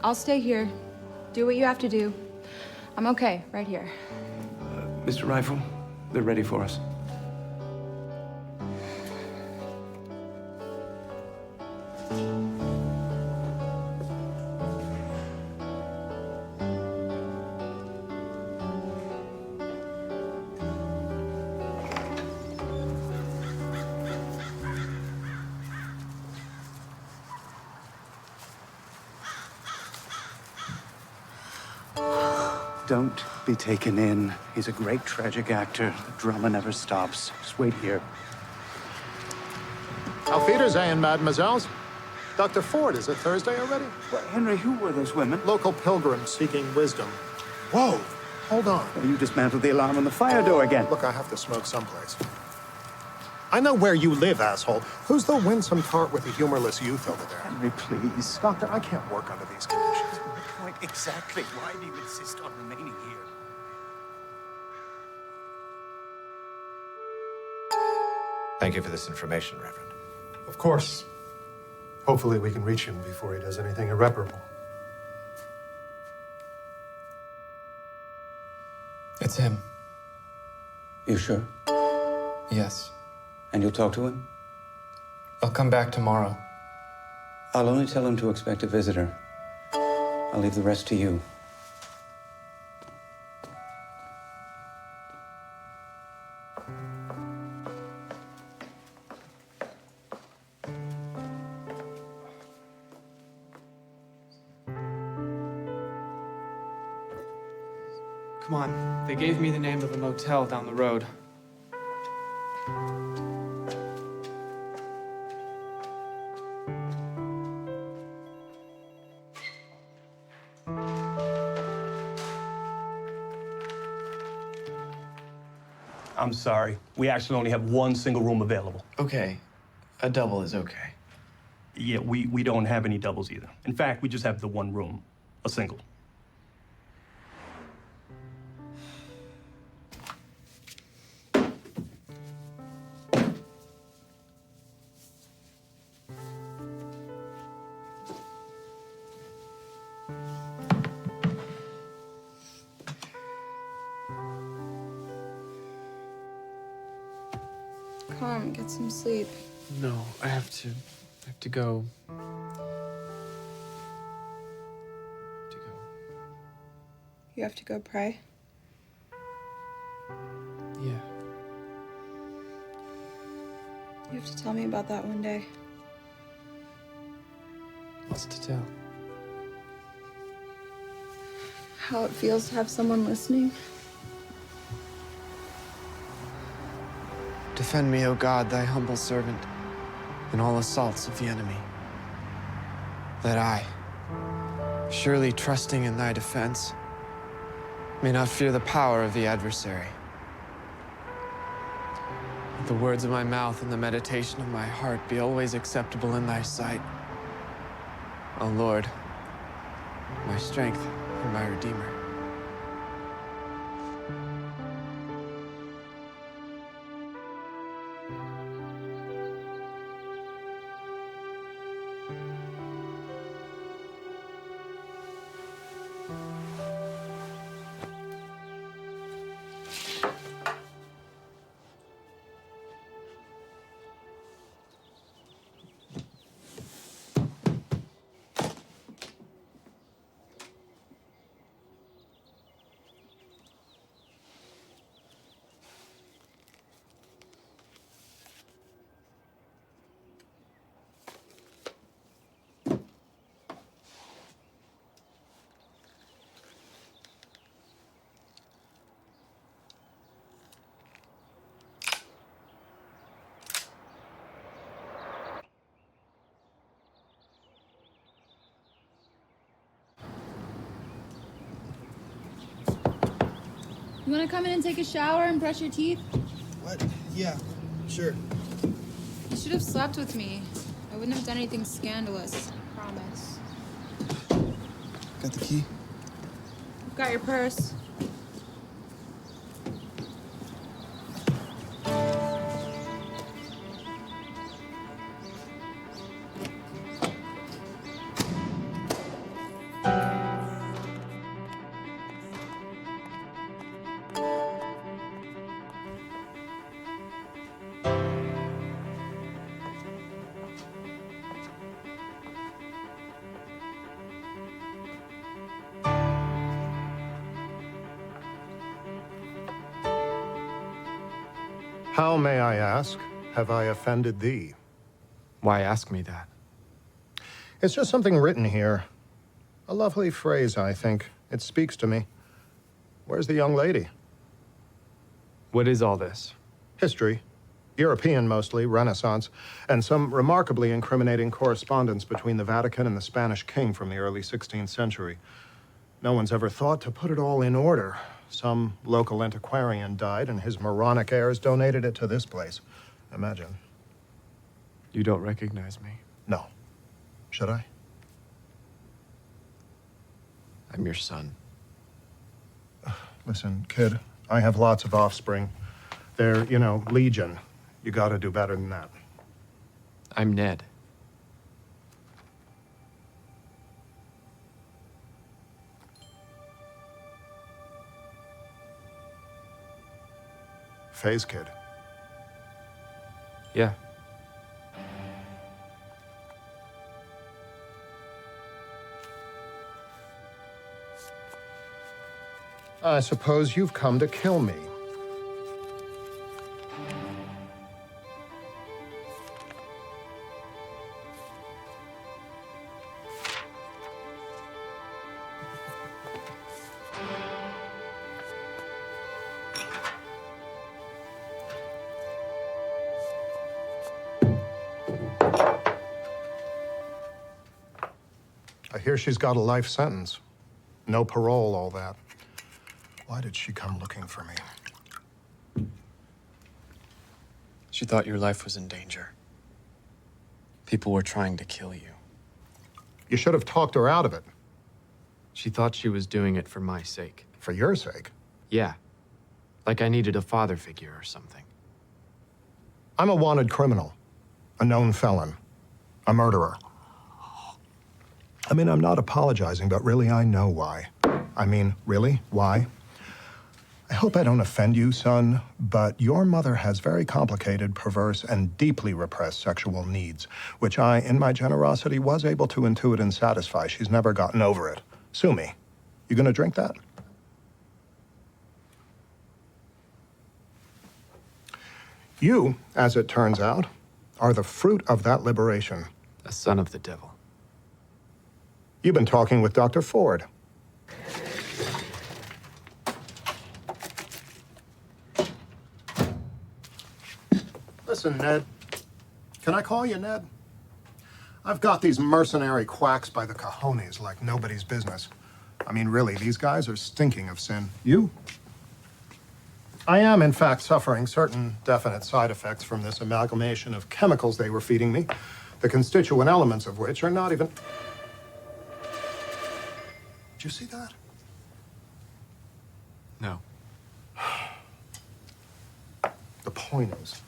I'll stay here. Do what you have to do. I'm okay, right here. Mr. Rifle, they're ready for us. Don't be taken in. He's a great tragic actor. The drama never stops. Just wait here. Auf Wiedersehen, mademoiselles. Dr. Ford, is it Thursday already? Well, Henry, who were those women? Local pilgrims seeking wisdom. Whoa, hold on. You dismantled the alarm on the fire door again. Look, I have to smoke someplace. I know where you live, asshole. Who's the winsome tart with the humorless youth over there? Henry, please. Doctor, I can't work under these conditions. Wait, Exactly why do you insist on remaining here? Thank you for this information, Reverend. Of course. Hopefully we can reach him before he does anything irreparable. It's him. You sure? Yes. And you'll talk to him? I'll come back tomorrow. I'll only tell him to expect a visitor. I'll leave the rest to you. Come on. They gave me the name of a motel down the road. I'm sorry. We actually only have one single room available. Okay. A double is okay. Yeah, we don't have any doubles either. In fact, we just have the one room, a single. Come, get some sleep. No, I have to go. You have to go pray. Yeah. You have to tell me about that one day. What's to tell? How it feels to have someone listening. Defend me, O God, thy humble servant, in all assaults of the enemy, that I, surely trusting in thy defense, may not fear the power of the adversary. Let the words of my mouth and the meditation of my heart be always acceptable in thy sight, O Lord, my strength and my Redeemer. You want to come in and take a shower and brush your teeth? What? Yeah, sure. You should have slept with me. I wouldn't have done anything scandalous. I promise. Got the key? I've got your purse. How, may I ask, have I offended thee? Why ask me that? It's just something written here. A lovely phrase, I think. It speaks to me. Where's the young lady? What is all this? History. European mostly, Renaissance, and some remarkably incriminating correspondence between the Vatican and the Spanish king from the early 16th century. No one's ever thought to put it all in order. Some local antiquarian died, and his moronic heirs donated it to this place. Imagine. You don't recognize me? No. Should I? I'm your son. Listen, kid, I have lots of offspring. They're, legion. You gotta do better than that. I'm Ned. Faye's kid. Yeah. I suppose you've come to kill me. I hear she's got a life sentence. No parole, all that. Why did she come looking for me? She thought your life was in danger. People were trying to kill you. You should have talked her out of it. She thought she was doing it for my sake. For your sake? Yeah. Like I needed a father figure or something. I'm a wanted criminal, a known felon, a murderer. I mean, I'm not apologizing, but really I know why. I mean, really, why? I hope I don't offend you, son, but your mother has very complicated, perverse, and deeply repressed sexual needs, which I, in my generosity, was able to intuit and satisfy. She's never gotten over it. Sue me. You gonna drink that? You, as it turns out, are the fruit of that liberation. A son of the devil. You've been talking with Dr. Ford. Listen, Ned. Can I call you Ned? I've got these mercenary quacks by the cojones like nobody's business. I mean, really, these guys are stinking of sin. You? I am, in fact, suffering certain definite side effects from this amalgamation of chemicals they were feeding me, the constituent elements of which are not even... Did you see that? No. The point is,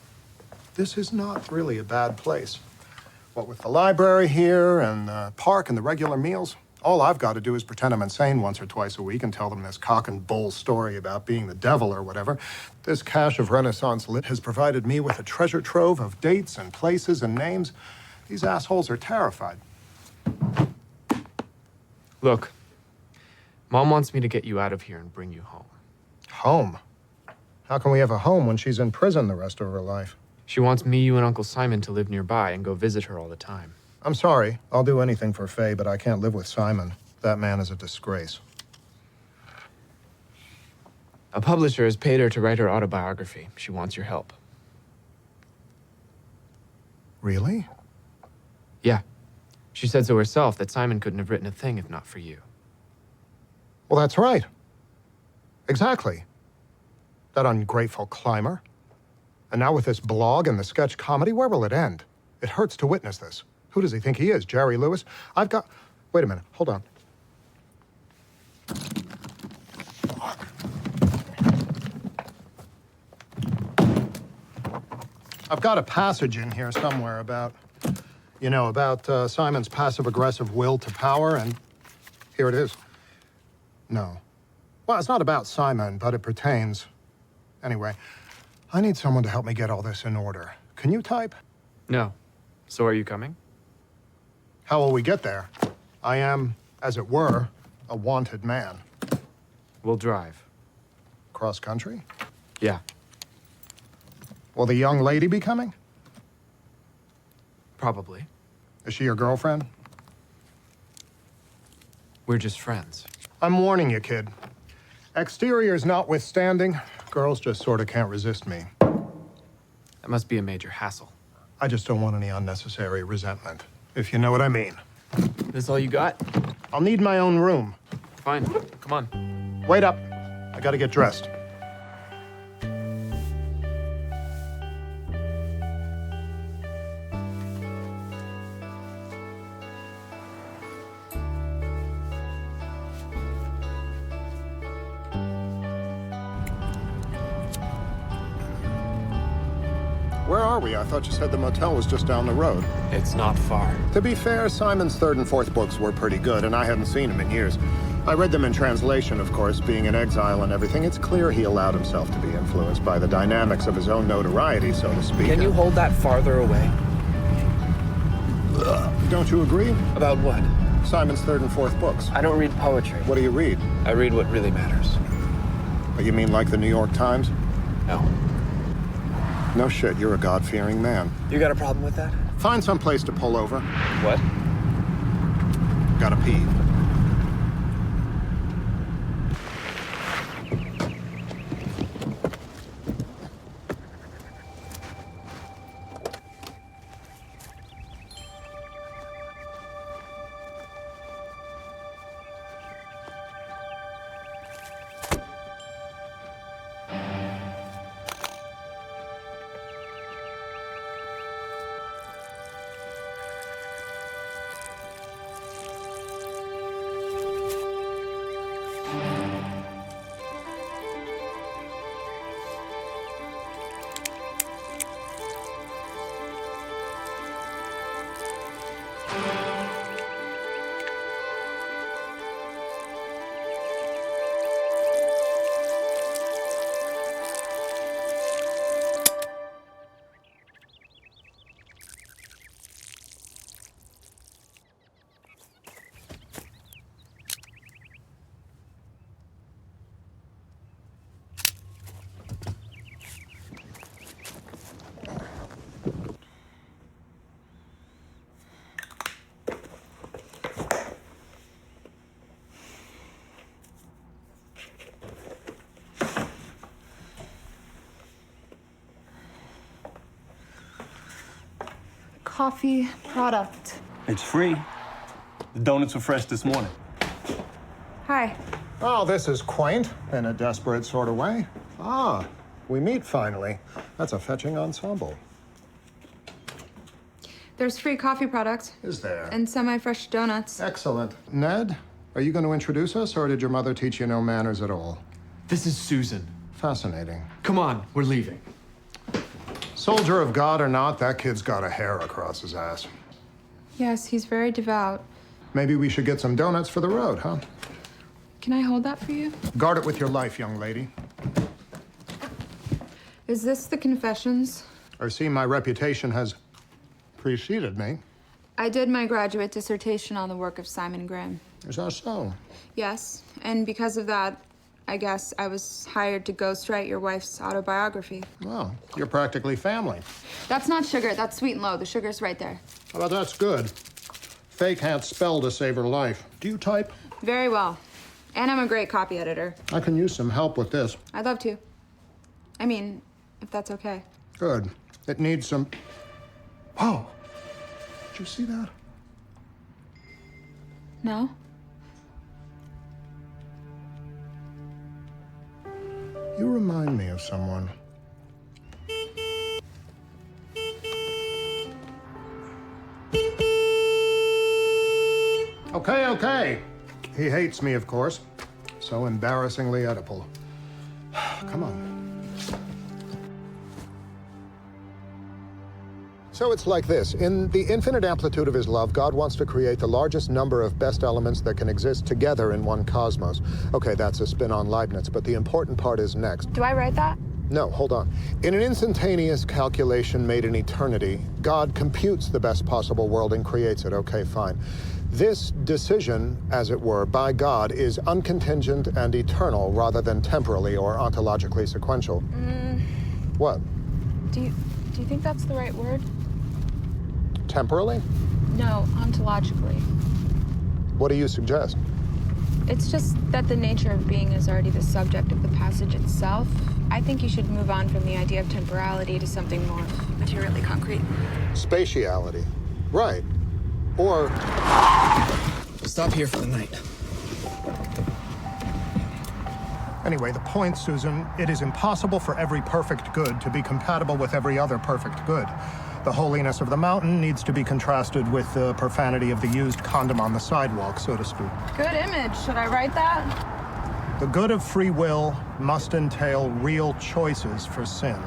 this is not really a bad place. What with the library here and the park and the regular meals, all I've got to do is pretend I'm insane once or twice a week and tell them this cock and bull story about being the devil or whatever. This cache of Renaissance lit has provided me with a treasure trove of dates and places and names. These assholes are terrified. Look, Mom wants me to get you out of here and bring you home. Home? How can we have a home when she's in prison the rest of her life? She wants me, you, and Uncle Simon to live nearby and go visit her all the time. I'm sorry. I'll do anything for Faye, but I can't live with Simon. That man is a disgrace. A publisher has paid her to write her autobiography. She wants your help. Really? Yeah. She said so herself, that Simon couldn't have written a thing if not for you. Well, that's right. Exactly. That ungrateful climber. And now with this blog and the sketch comedy, where will it end? It hurts to witness this. Who does he think he is, Jerry Lewis? I've got... Wait a minute, hold on. I've got a passage in here somewhere about, about Simon's passive-aggressive will to power, and here it is. No. Well, it's not about Simon, but it pertains. Anyway, I need someone to help me get all this in order. Can you type? No. So are you coming? How will we get there? I am, as it were, a wanted man. We'll drive. Cross country? Yeah. Will the young lady be coming? Probably. Is she your girlfriend? We're just friends. I'm warning you, kid. Exteriors notwithstanding, girls just sort of can't resist me. That must be a major hassle. I just don't want any unnecessary resentment, if you know what I mean. This all you got? I'll need my own room. Fine. Come on. Wait up. I gotta get dressed. Where are we? I thought you said the motel was just down the road. It's not far. To be fair, Simon's third and fourth books were pretty good, and I hadn't seen them in years. I read them in translation, of course, being in exile and everything. It's clear he allowed himself to be influenced by the dynamics of his own notoriety, so to speak. Can you hold that farther away? Don't you agree? About what? Simon's third and fourth books. I don't read poetry. What do you read? I read what really matters. You mean like the New York Times? No. No shit, you're a God-fearing man. You got a problem with that? Find some place to pull over. What? Gotta pee. Coffee product. It's free. The donuts were fresh this morning. Hi. Oh, this is quaint in a desperate sort of way. Ah, we meet finally. That's a fetching ensemble. There's free coffee product. Is there? And semi-fresh donuts. Excellent. Ned, are you going to introduce us, or did your mother teach you no manners at all? This is Susan. Fascinating. Come on, we're leaving. Soldier of God or not, that kid's got a hair across his ass. Yes, he's very devout. Maybe we should get some donuts for the road, huh? Can I hold that for you? Guard it with your life, young lady. Is this the confessions? I see my reputation has preceded me. I did my graduate dissertation on the work of Simon Grimm. Is that so? Yes, and because of that, I guess I was hired to ghostwrite your wife's autobiography. Well, you're practically family. That's not sugar, that's sweet and low. The sugar's right there. Well, that's good. Faye can't spell to save her life. Do you type? Very well. And I'm a great copy editor. I can use some help with this. I'd love to. I mean, if that's okay. Good. It needs some... Whoa! Did you see that? No? You remind me of someone. Okay. He hates me, of course. So embarrassingly Oedipal. Come on. So it's like this. In the infinite amplitude of his love, God wants to create the largest number of best elements that can exist together in one cosmos. Okay, that's a spin on Leibniz, but the important part is next. Do I write that? No, hold on. In an instantaneous calculation made in eternity, God computes the best possible world and creates it. Okay, fine. This decision, as it were, by God is uncontingent and eternal rather than temporally or ontologically sequential. What? Do you think that's the right word? Temporally? No, ontologically. What do you suggest? It's just that the nature of being is already the subject of the passage itself. I think you should move on from the idea of temporality to something more materially concrete. Spatiality. Right. Or... We'll stop here for the night. Anyway, the point, Susan, it is impossible for every perfect good to be compatible with every other perfect good. The holiness of the mountain needs to be contrasted with the profanity of the used condom on the sidewalk, so to speak. Good image. Should I write that? The good of free will must entail real choices for sin.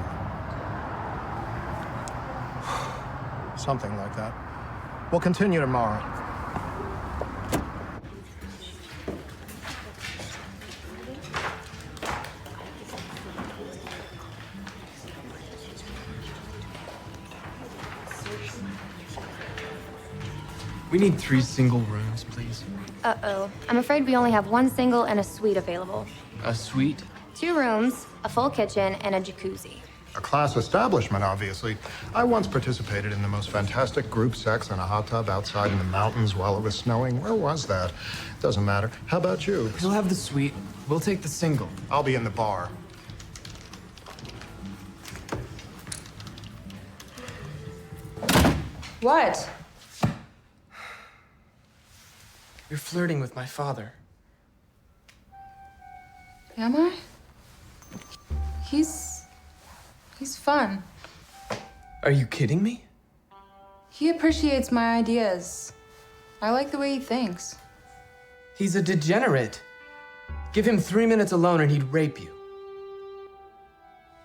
Something like that. We'll continue tomorrow. We need 3 single rooms, please. Uh-oh. I'm afraid we only have 1 single and a suite available. A suite? 2 rooms, a full kitchen, and a jacuzzi. A class establishment, obviously. I once participated in the most fantastic group sex in a hot tub outside in the mountains while it was snowing. Where was that? Doesn't matter. How about you? He'll have the suite. We'll take the single. I'll be in the bar. What? You're flirting with my father. Am I? He's fun. Are you kidding me? He appreciates my ideas. I like the way he thinks. He's a degenerate. Give him 3 minutes alone and he'd rape you.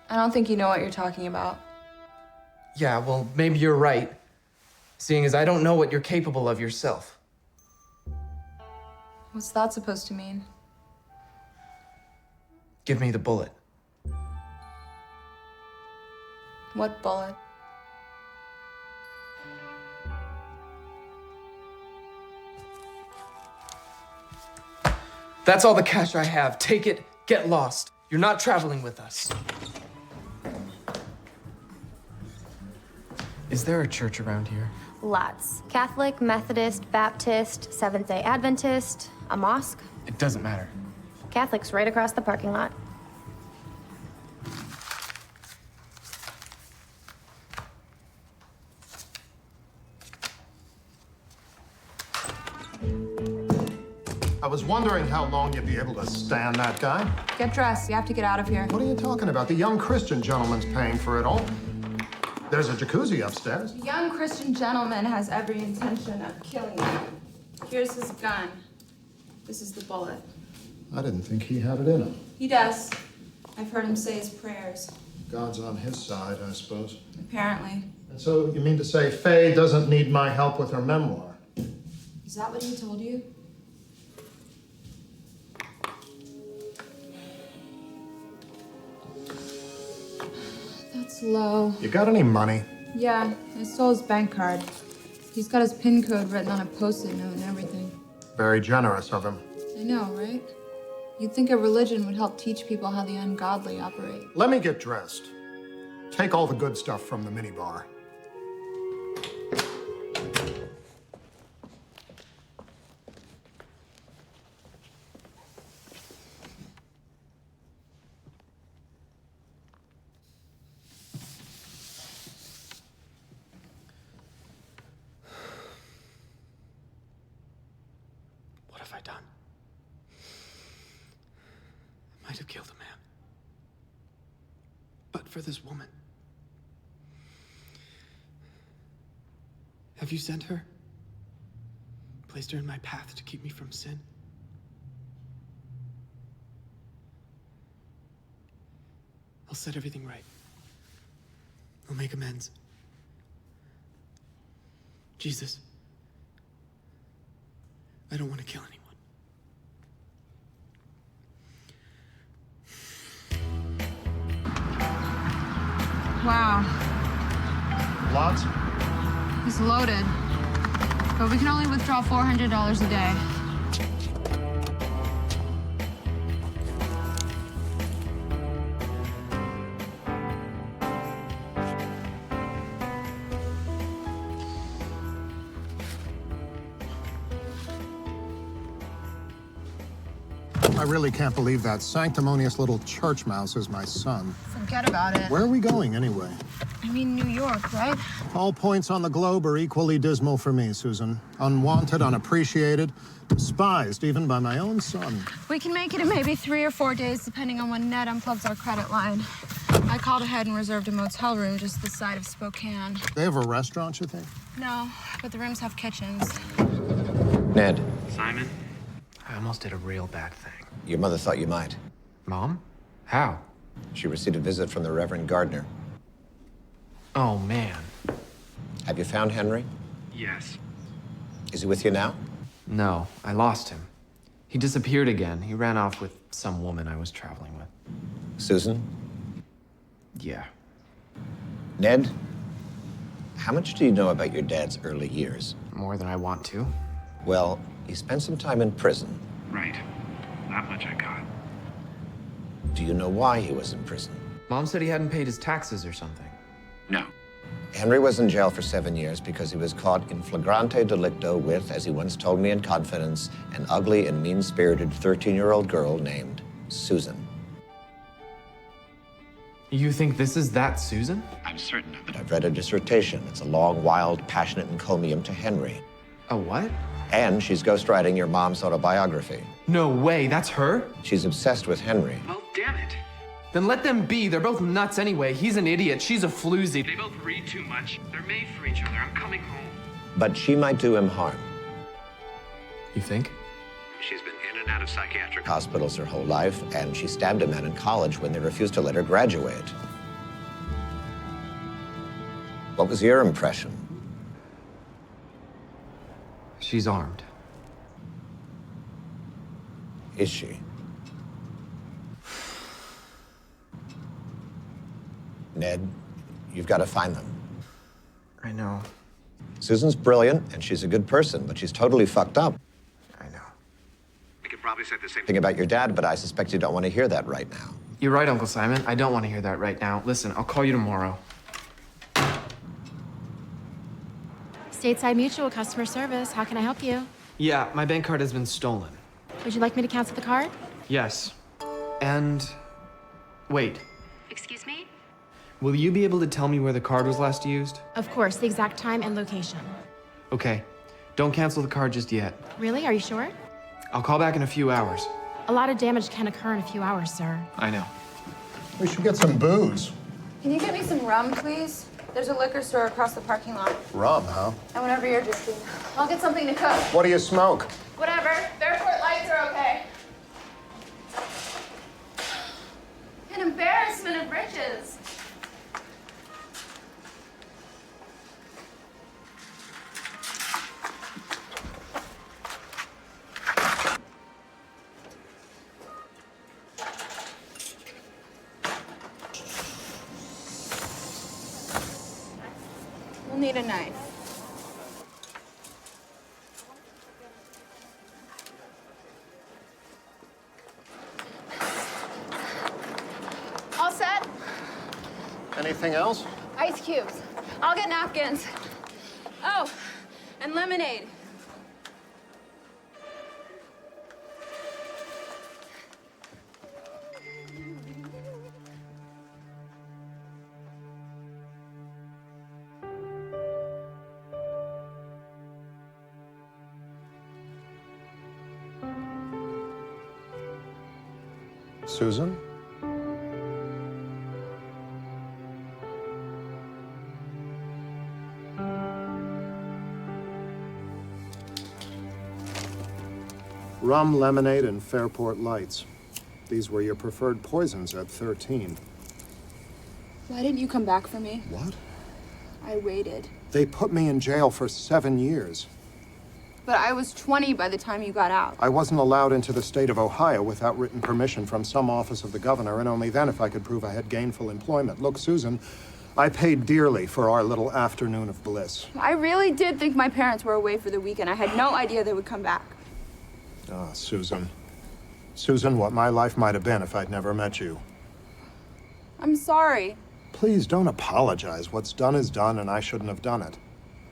I don't think you know what you're talking about. Yeah, well, maybe you're right. Seeing as I don't know what you're capable of yourself. What's that supposed to mean? Give me the bullet. What bullet? That's all the cash I have. Take it, get lost. You're not traveling with us. Is there a church around here? Lots. Catholic, Methodist, Baptist, Seventh-day Adventist, a mosque. It doesn't matter. Catholic's right across the parking lot. I was wondering how long you'd be able to stand that guy. Get dressed. You have to get out of here. What are you talking about? The young Christian gentleman's paying for it all. There's a jacuzzi upstairs. The young Christian gentleman has every intention of killing you. Here's his gun. This is the bullet. I didn't think he had it in him. He does. I've heard him say his prayers. God's on his side, I suppose. Apparently. And so you mean to say Faye doesn't need my help with her memoir? Is that what he told you? That's low. You got any money? Yeah, I stole his bank card. He's got his PIN code written on a Post-it note and everything. Very generous of him. I know, right? You'd think a religion would help teach people how the ungodly operate. Let me get dressed. Take all the good stuff from the minibar. What have I done? I might have killed a man. But for this woman. Have you sent her? Placed her in my path to keep me from sin? I'll set everything right. I'll make amends. Jesus, I don't want to kill anyone. Wow. Lots? He's loaded. But we can only withdraw $400 a day. I really can't believe that sanctimonious little church mouse is my son. Forget about it. Where are we going, anyway? I mean, New York, right? All points on the globe are equally dismal for me, Susan. Unwanted, unappreciated, despised even by my own son. We can make it in maybe 3 or 4 days, depending on when Ned unplugs our credit line. I called ahead and reserved a motel room just this side of Spokane. They have a restaurant, you think? No, but the rooms have kitchens. Ned, Simon? I almost did a real bad thing. your mother thought you might. Mom? How? She received a visit from the Reverend Gardner. Oh, man. Have Have you found Henry? Yes. Is he with you now? No, I lost him. He disappeared again. He ran off with some woman I was traveling with. Susan? Yeah. Ned? How much do you know about your dad's early years? More than I want to. Well, he spent some time in prison. Right. Not much I got. Do you know why he was in prison? Mom said he hadn't paid his taxes or something. No. Henry was in jail for 7 years because he was caught in flagrante delicto with, as he once told me in confidence, an ugly and mean-spirited 13-year-old girl named Susan. You think this is that Susan? I'm certain of it. I've read a dissertation. It's a long, wild, passionate encomium to Henry. A what? And she's ghostwriting your mom's autobiography. No way, that's her? She's obsessed with Henry. Well, damn it. Then let them be. They're both nuts anyway. He's an idiot. She's a floozy. They both read too much. They're made for each other. I'm coming home. But she might do him harm. You think? She's been in and out of psychiatric hospitals her whole life, and she stabbed a man in college when they refused to let her graduate. What was your impression? She's armed. Is she? Ned, you've got to find them. I know. Susan's brilliant, and she's a good person, but she's totally fucked up. I know. I could probably say the same thing about your dad, but I suspect you don't want to hear that right now. You're right, Uncle Simon. I don't want to hear that right now. Listen, I'll call you tomorrow. Stateside Mutual customer service. How can I help you? Yeah, my bank card has been stolen. Would you like me to cancel the card? Yes. And... wait. Excuse me? Will you be able to tell me where the card was last used? Of course, the exact time and location. Okay. Don't cancel the card just yet. Really? Are you sure? I'll call back in a few hours. A lot of damage can occur in a few hours, sir. I know. We should get some booze. Can you get me some rum, please? There's a liquor store across the parking lot. Rum, huh? And whenever you're interested, I'll get something to cook. What do you smoke? Whatever. Fairport lights are okay. An embarrassment of riches. We'll need a knife. All set? Anything else? Ice cubes. I'll get napkins. Oh, and lemonade. Susan? Rum, lemonade, and Fairport lights. These were your preferred poisons at 13. Why didn't you come back for me? What? I waited. They put me in jail for 7 years. But I was 20 by the time you got out. I wasn't allowed into the state of Ohio without written permission from some office of the governor, and only then if I could prove I had gainful employment. Look, Susan, I paid dearly for our little afternoon of bliss. I really did think my parents were away for the weekend. I had no idea they would come back. Ah, Susan. Susan, what my life might have been if I'd never met you. I'm sorry. Please don't apologize. What's done is done, and I shouldn't have done it.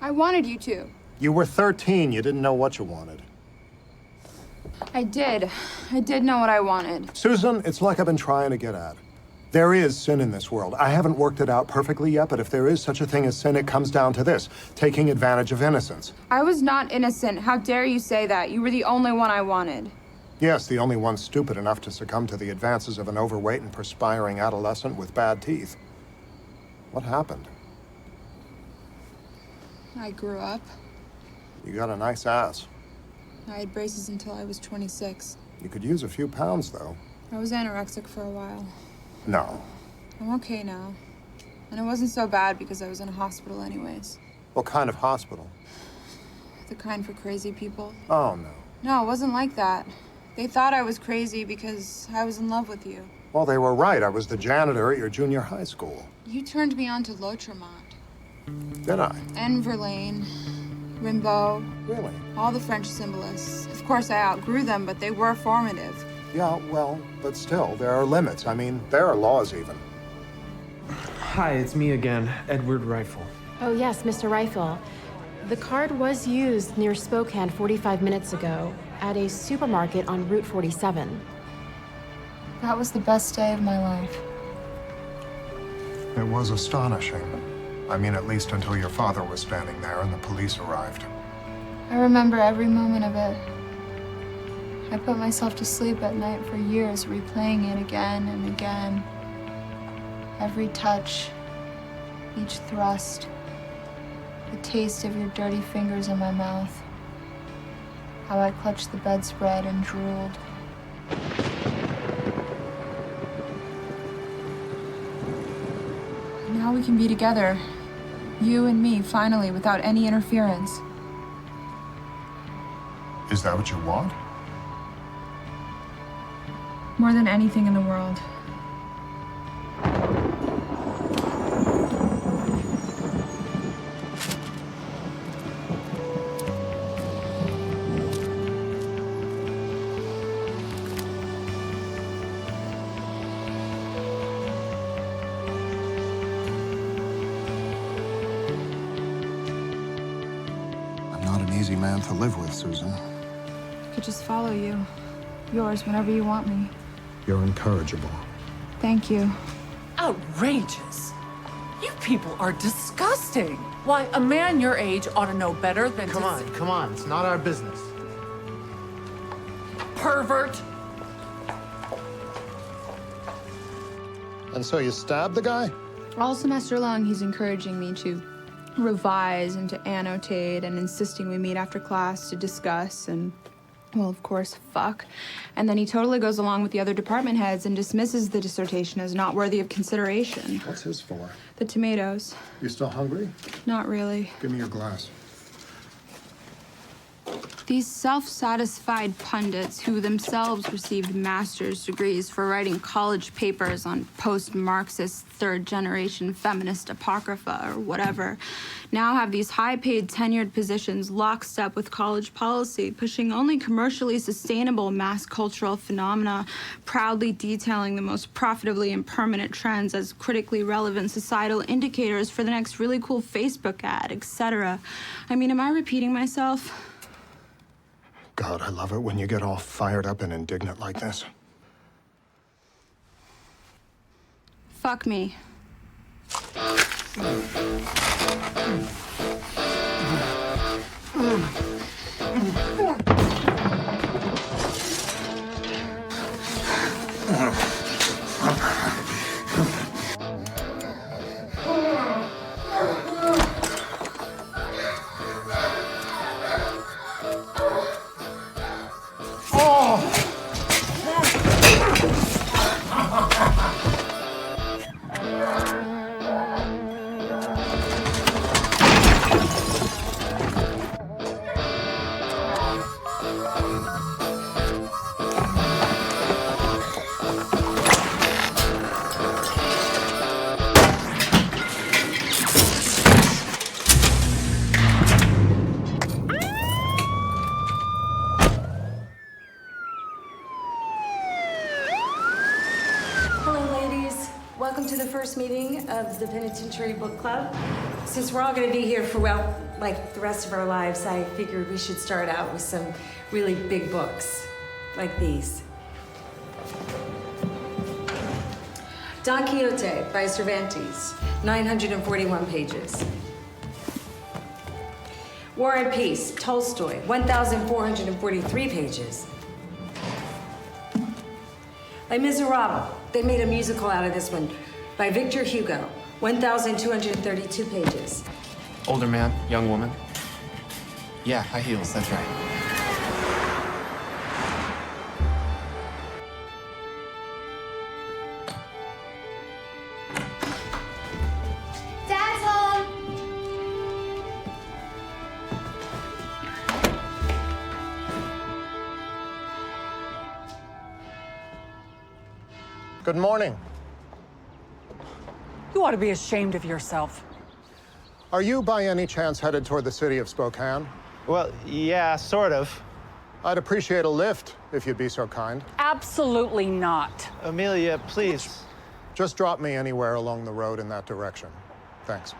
I wanted you to. You were 13. You didn't know what you wanted. I did. I did know what I wanted. Susan, it's like I've been trying to get at. There is sin in this world. I haven't worked it out perfectly yet, but if there is such a thing as sin, it comes down to this: taking advantage of innocence. I was not innocent. How dare you say that? You were the only one I wanted. Yes, the only one stupid enough to succumb to the advances of an overweight and perspiring adolescent with bad teeth. What happened? I grew up. You got a nice ass. I had braces until I was 26. You could use a few pounds, though. I was anorexic for a while. No. I'm okay now. And it wasn't so bad because I was in a hospital anyways. What kind of hospital? The kind for crazy people. Oh, no. No, it wasn't like that. They thought I was crazy because I was in love with you. Well, they were right. I was the janitor at your junior high school. You turned me on to L'Autremont. Did I? And Verlaine, Rimbaud. Really? All the French symbolists. Of course, I outgrew them, but they were formative. Yeah, well, but still, there are limits. I mean, there are laws even. Hi, it's me again, Edward Rifle. Oh, yes, Mr. Rifle. The card was used near Spokane 45 minutes ago at a supermarket on Route 47. That was the best day of my life. It was astonishing. I mean, at least until your father was standing there and the police arrived. I remember every moment of it. I put myself to sleep at night for years, replaying it again and again. Every touch, each thrust, the taste of your dirty fingers in my mouth. How I clutched the bedspread and drooled. Now we can be together. You and me, finally, without any interference. Is that what you want? More than anything in the world. I'm not an easy man to live with, Susan. I could just follow you. Yours whenever you want me. You're incorrigible. Thank you. Outrageous. You people are disgusting. Why, a man your age ought to know better than Come on, it's not our business. Pervert. And so you stabbed the guy? All semester long, he's encouraging me to revise and to annotate and insisting we meet after class to discuss and, well, of course, fuck. And then he totally goes along with the other department heads and dismisses the dissertation as not worthy of consideration. What's his for? The tomatoes. You still hungry? Not really. Give me your glass. These self-satisfied pundits who themselves received master's degrees for writing college papers on post-Marxist third-generation feminist apocrypha or whatever now have these high-paid tenured positions lockstep with college policy, pushing only commercially sustainable mass cultural phenomena, proudly detailing the most profitably impermanent trends as critically relevant societal indicators for the next really cool Facebook ad, etc. I mean, am I repeating myself? God, I love it when you get all fired up and indignant like this. Fuck me. Welcome to the first meeting of the Penitentiary Book Club. Since we're all going to be here for, well, like the rest of our lives, I figured we should start out with some really big books, like these. Don Quixote by Cervantes, 941 pages. War and Peace, Tolstoy, 1,443 pages. Les Miserables, they made a musical out of this one, by Victor Hugo, 1,232 pages. Older man, young woman. Yeah, high heels, that's right. Dad's home. Good morning. You ought to be ashamed of yourself. Are you by any chance headed toward the city of Spokane? Well, yeah, sort of. I'd appreciate a lift, if you'd be so kind. Absolutely not. Amelia, please. Just drop me anywhere along the road in that direction. Thanks.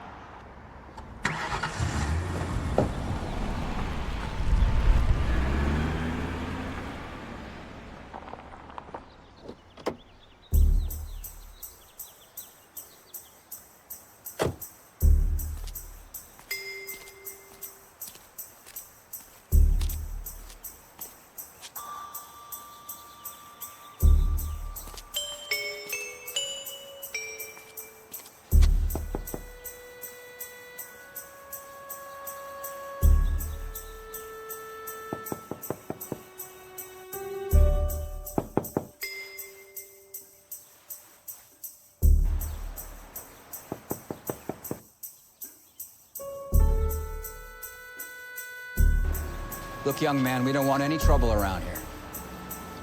Look, young man, we don't want any trouble around here.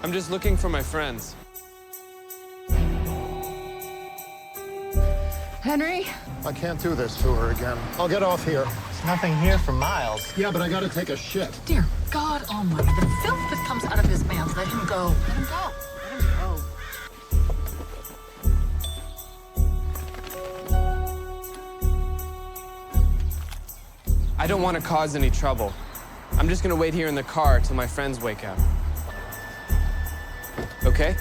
I'm just looking for my friends. Henry? I can't do this to her again. I'll get off here. There's nothing here for miles. Yeah, but I gotta take a shit. Dear God Almighty, the filth that comes out of his mouth, let him go. Let him go. Let him go. I don't want to cause any trouble. I'm just gonna wait here in the car till my friends wake up. Okay?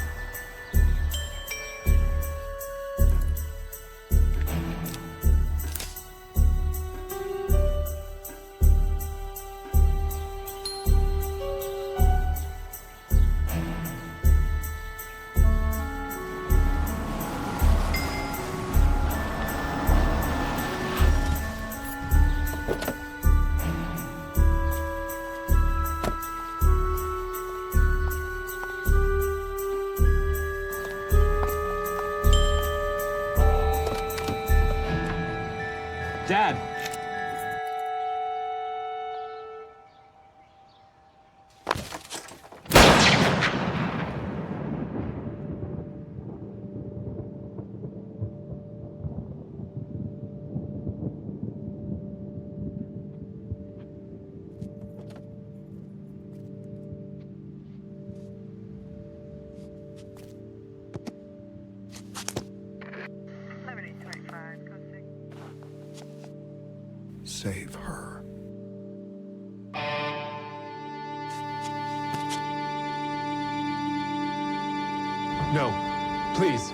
Dad! Save her. No, please.